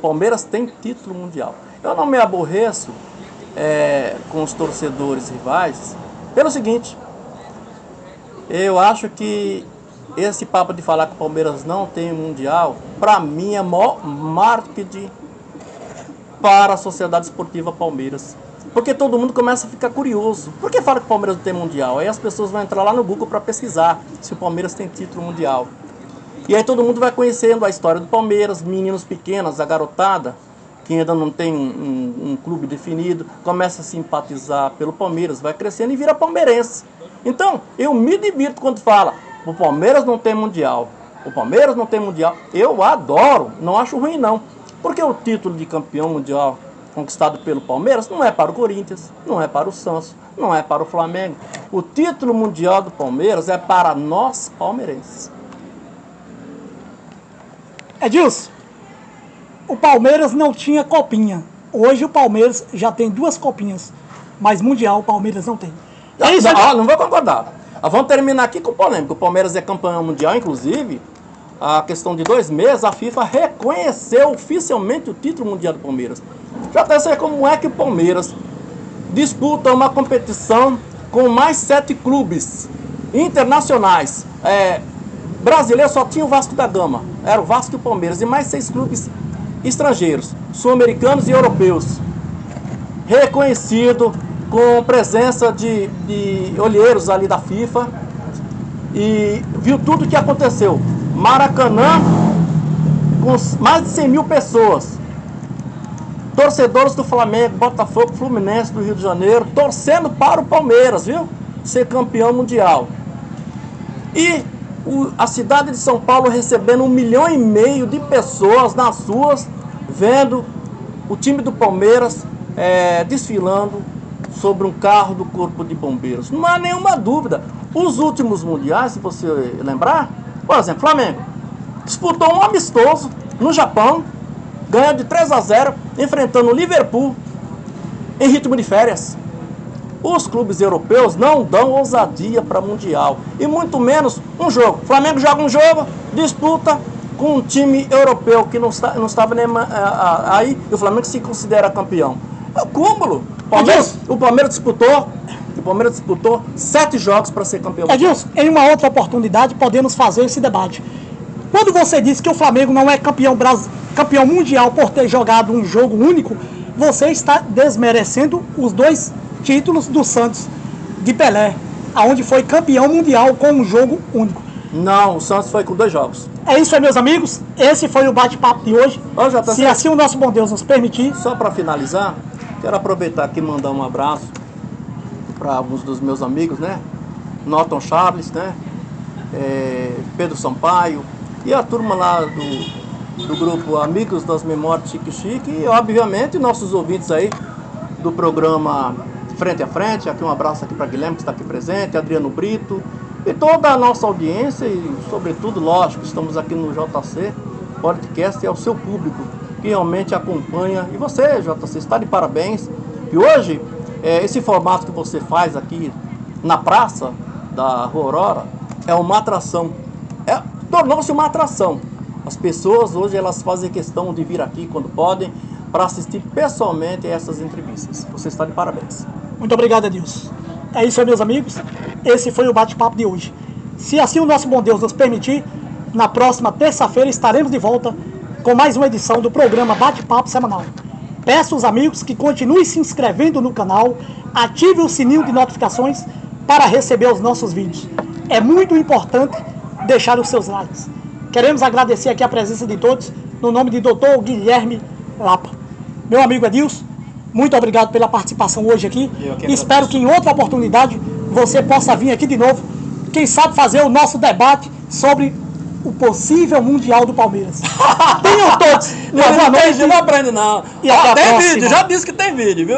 Palmeiras tem título mundial. Eu não me aborreço com os torcedores rivais pelo seguinte, eu acho que esse papo de falar que o Palmeiras não tem Mundial, para mim é maior marketing para a Sociedade Esportiva Palmeiras. Porque todo mundo começa a ficar curioso. Por que fala que o Palmeiras não tem Mundial? Aí as pessoas vão entrar lá no Google para pesquisar se o Palmeiras tem título mundial. E aí todo mundo vai conhecendo a história do Palmeiras, meninos pequenos, a garotada, que ainda não tem um clube definido, começa a simpatizar pelo Palmeiras, vai crescendo e vira palmeirense. Então, eu me divirto quando fala, o Palmeiras não tem Mundial, o Palmeiras não tem Mundial. Eu adoro, não acho ruim não, porque o título de campeão mundial conquistado pelo Palmeiras não é para o Corinthians, não é para o Santos, não é para o Flamengo. O título mundial do Palmeiras é para nós palmeirenses. Edilson, o Palmeiras não tinha copinha. Hoje o Palmeiras já tem 2 copinhas, mas Mundial o Palmeiras não tem. Não vou concordar. Vamos terminar aqui com polêmica. O Palmeiras é campeão mundial, inclusive, a questão de 2 meses, a FIFA reconheceu oficialmente o título mundial do Palmeiras. Já pensei como é que o Palmeiras disputa uma competição com mais 7 clubes internacionais. Brasileiro só tinha o Vasco da Gama, era o Vasco e o Palmeiras, e mais 6 clubes estrangeiros, sul-americanos e europeus. Reconhecido, com presença de olheiros ali da FIFA, e viu tudo o que aconteceu. Maracanã, com mais de 100 mil pessoas, torcedores do Flamengo, Botafogo, Fluminense do Rio de Janeiro, torcendo para o Palmeiras, viu? Ser campeão mundial. E a cidade de São Paulo recebendo 1,5 milhão de pessoas nas ruas, vendo o time do Palmeiras desfilando sobre um carro do Corpo de Bombeiros. Não há nenhuma dúvida. Os últimos mundiais, se você lembrar, por exemplo, Flamengo disputou um amistoso no Japão, ganhou de 3-0, enfrentando o Liverpool em ritmo de férias. Os clubes europeus não dão ousadia para Mundial, e muito menos um jogo. O Flamengo joga um jogo, disputa com um time europeu que não estava nem aí, e o Flamengo se considera campeão. É o cúmulo. O Palmeiras disputou 7 jogos para ser campeão. Edilson, em uma outra oportunidade podemos fazer esse debate. Quando você diz que o Flamengo não é campeão mundial por ter jogado um jogo único, você está desmerecendo os 2 títulos do Santos de Pelé, aonde foi campeão mundial com um jogo único. Não, o Santos foi com 2 jogos. É isso aí, meus amigos. Esse foi o bate-papo de hoje. Se assim o nosso bom Deus nos permitir. Só para finalizar, quero aproveitar aqui e mandar um abraço para alguns dos meus amigos, né? Norton Charles, né? Pedro Sampaio e a turma lá do grupo Amigos das Memórias Chique Chique, e obviamente nossos ouvintes aí do programa Frente a Frente. Aqui um abraço aqui para Guilherme, que está aqui presente, Adriano Brito e toda a nossa audiência, e sobretudo, lógico, estamos aqui no JC Podcast, é o seu público que realmente acompanha, e você, JC, está de parabéns. E hoje, esse formato que você faz aqui na praça da Rua Aurora é uma atração, tornou-se uma atração. As pessoas hoje elas fazem questão de vir aqui quando podem para assistir pessoalmente a essas entrevistas. Você está de parabéns. Muito obrigado, Edilson. É isso aí, meus amigos. Esse foi o bate-papo de hoje. Se assim o nosso bom Deus nos permitir, na próxima terça-feira estaremos de volta com mais uma edição do programa Bate-Papo Semanal. Peço aos amigos que continuem se inscrevendo no canal, ative o sininho de notificações para receber os nossos vídeos. É muito importante deixar os seus likes. Queremos agradecer aqui a presença de todos, no nome de Dr. Guilherme Lapa. Meu amigo Edilson, muito obrigado pela participação hoje aqui. Espero que em outra oportunidade você possa vir aqui de novo, quem sabe fazer o nosso debate sobre o possível Mundial do Palmeiras. Tenham todos uma boa noite. Não aprende não. E até a próxima. Vídeo, já disse que tem vídeo, viu?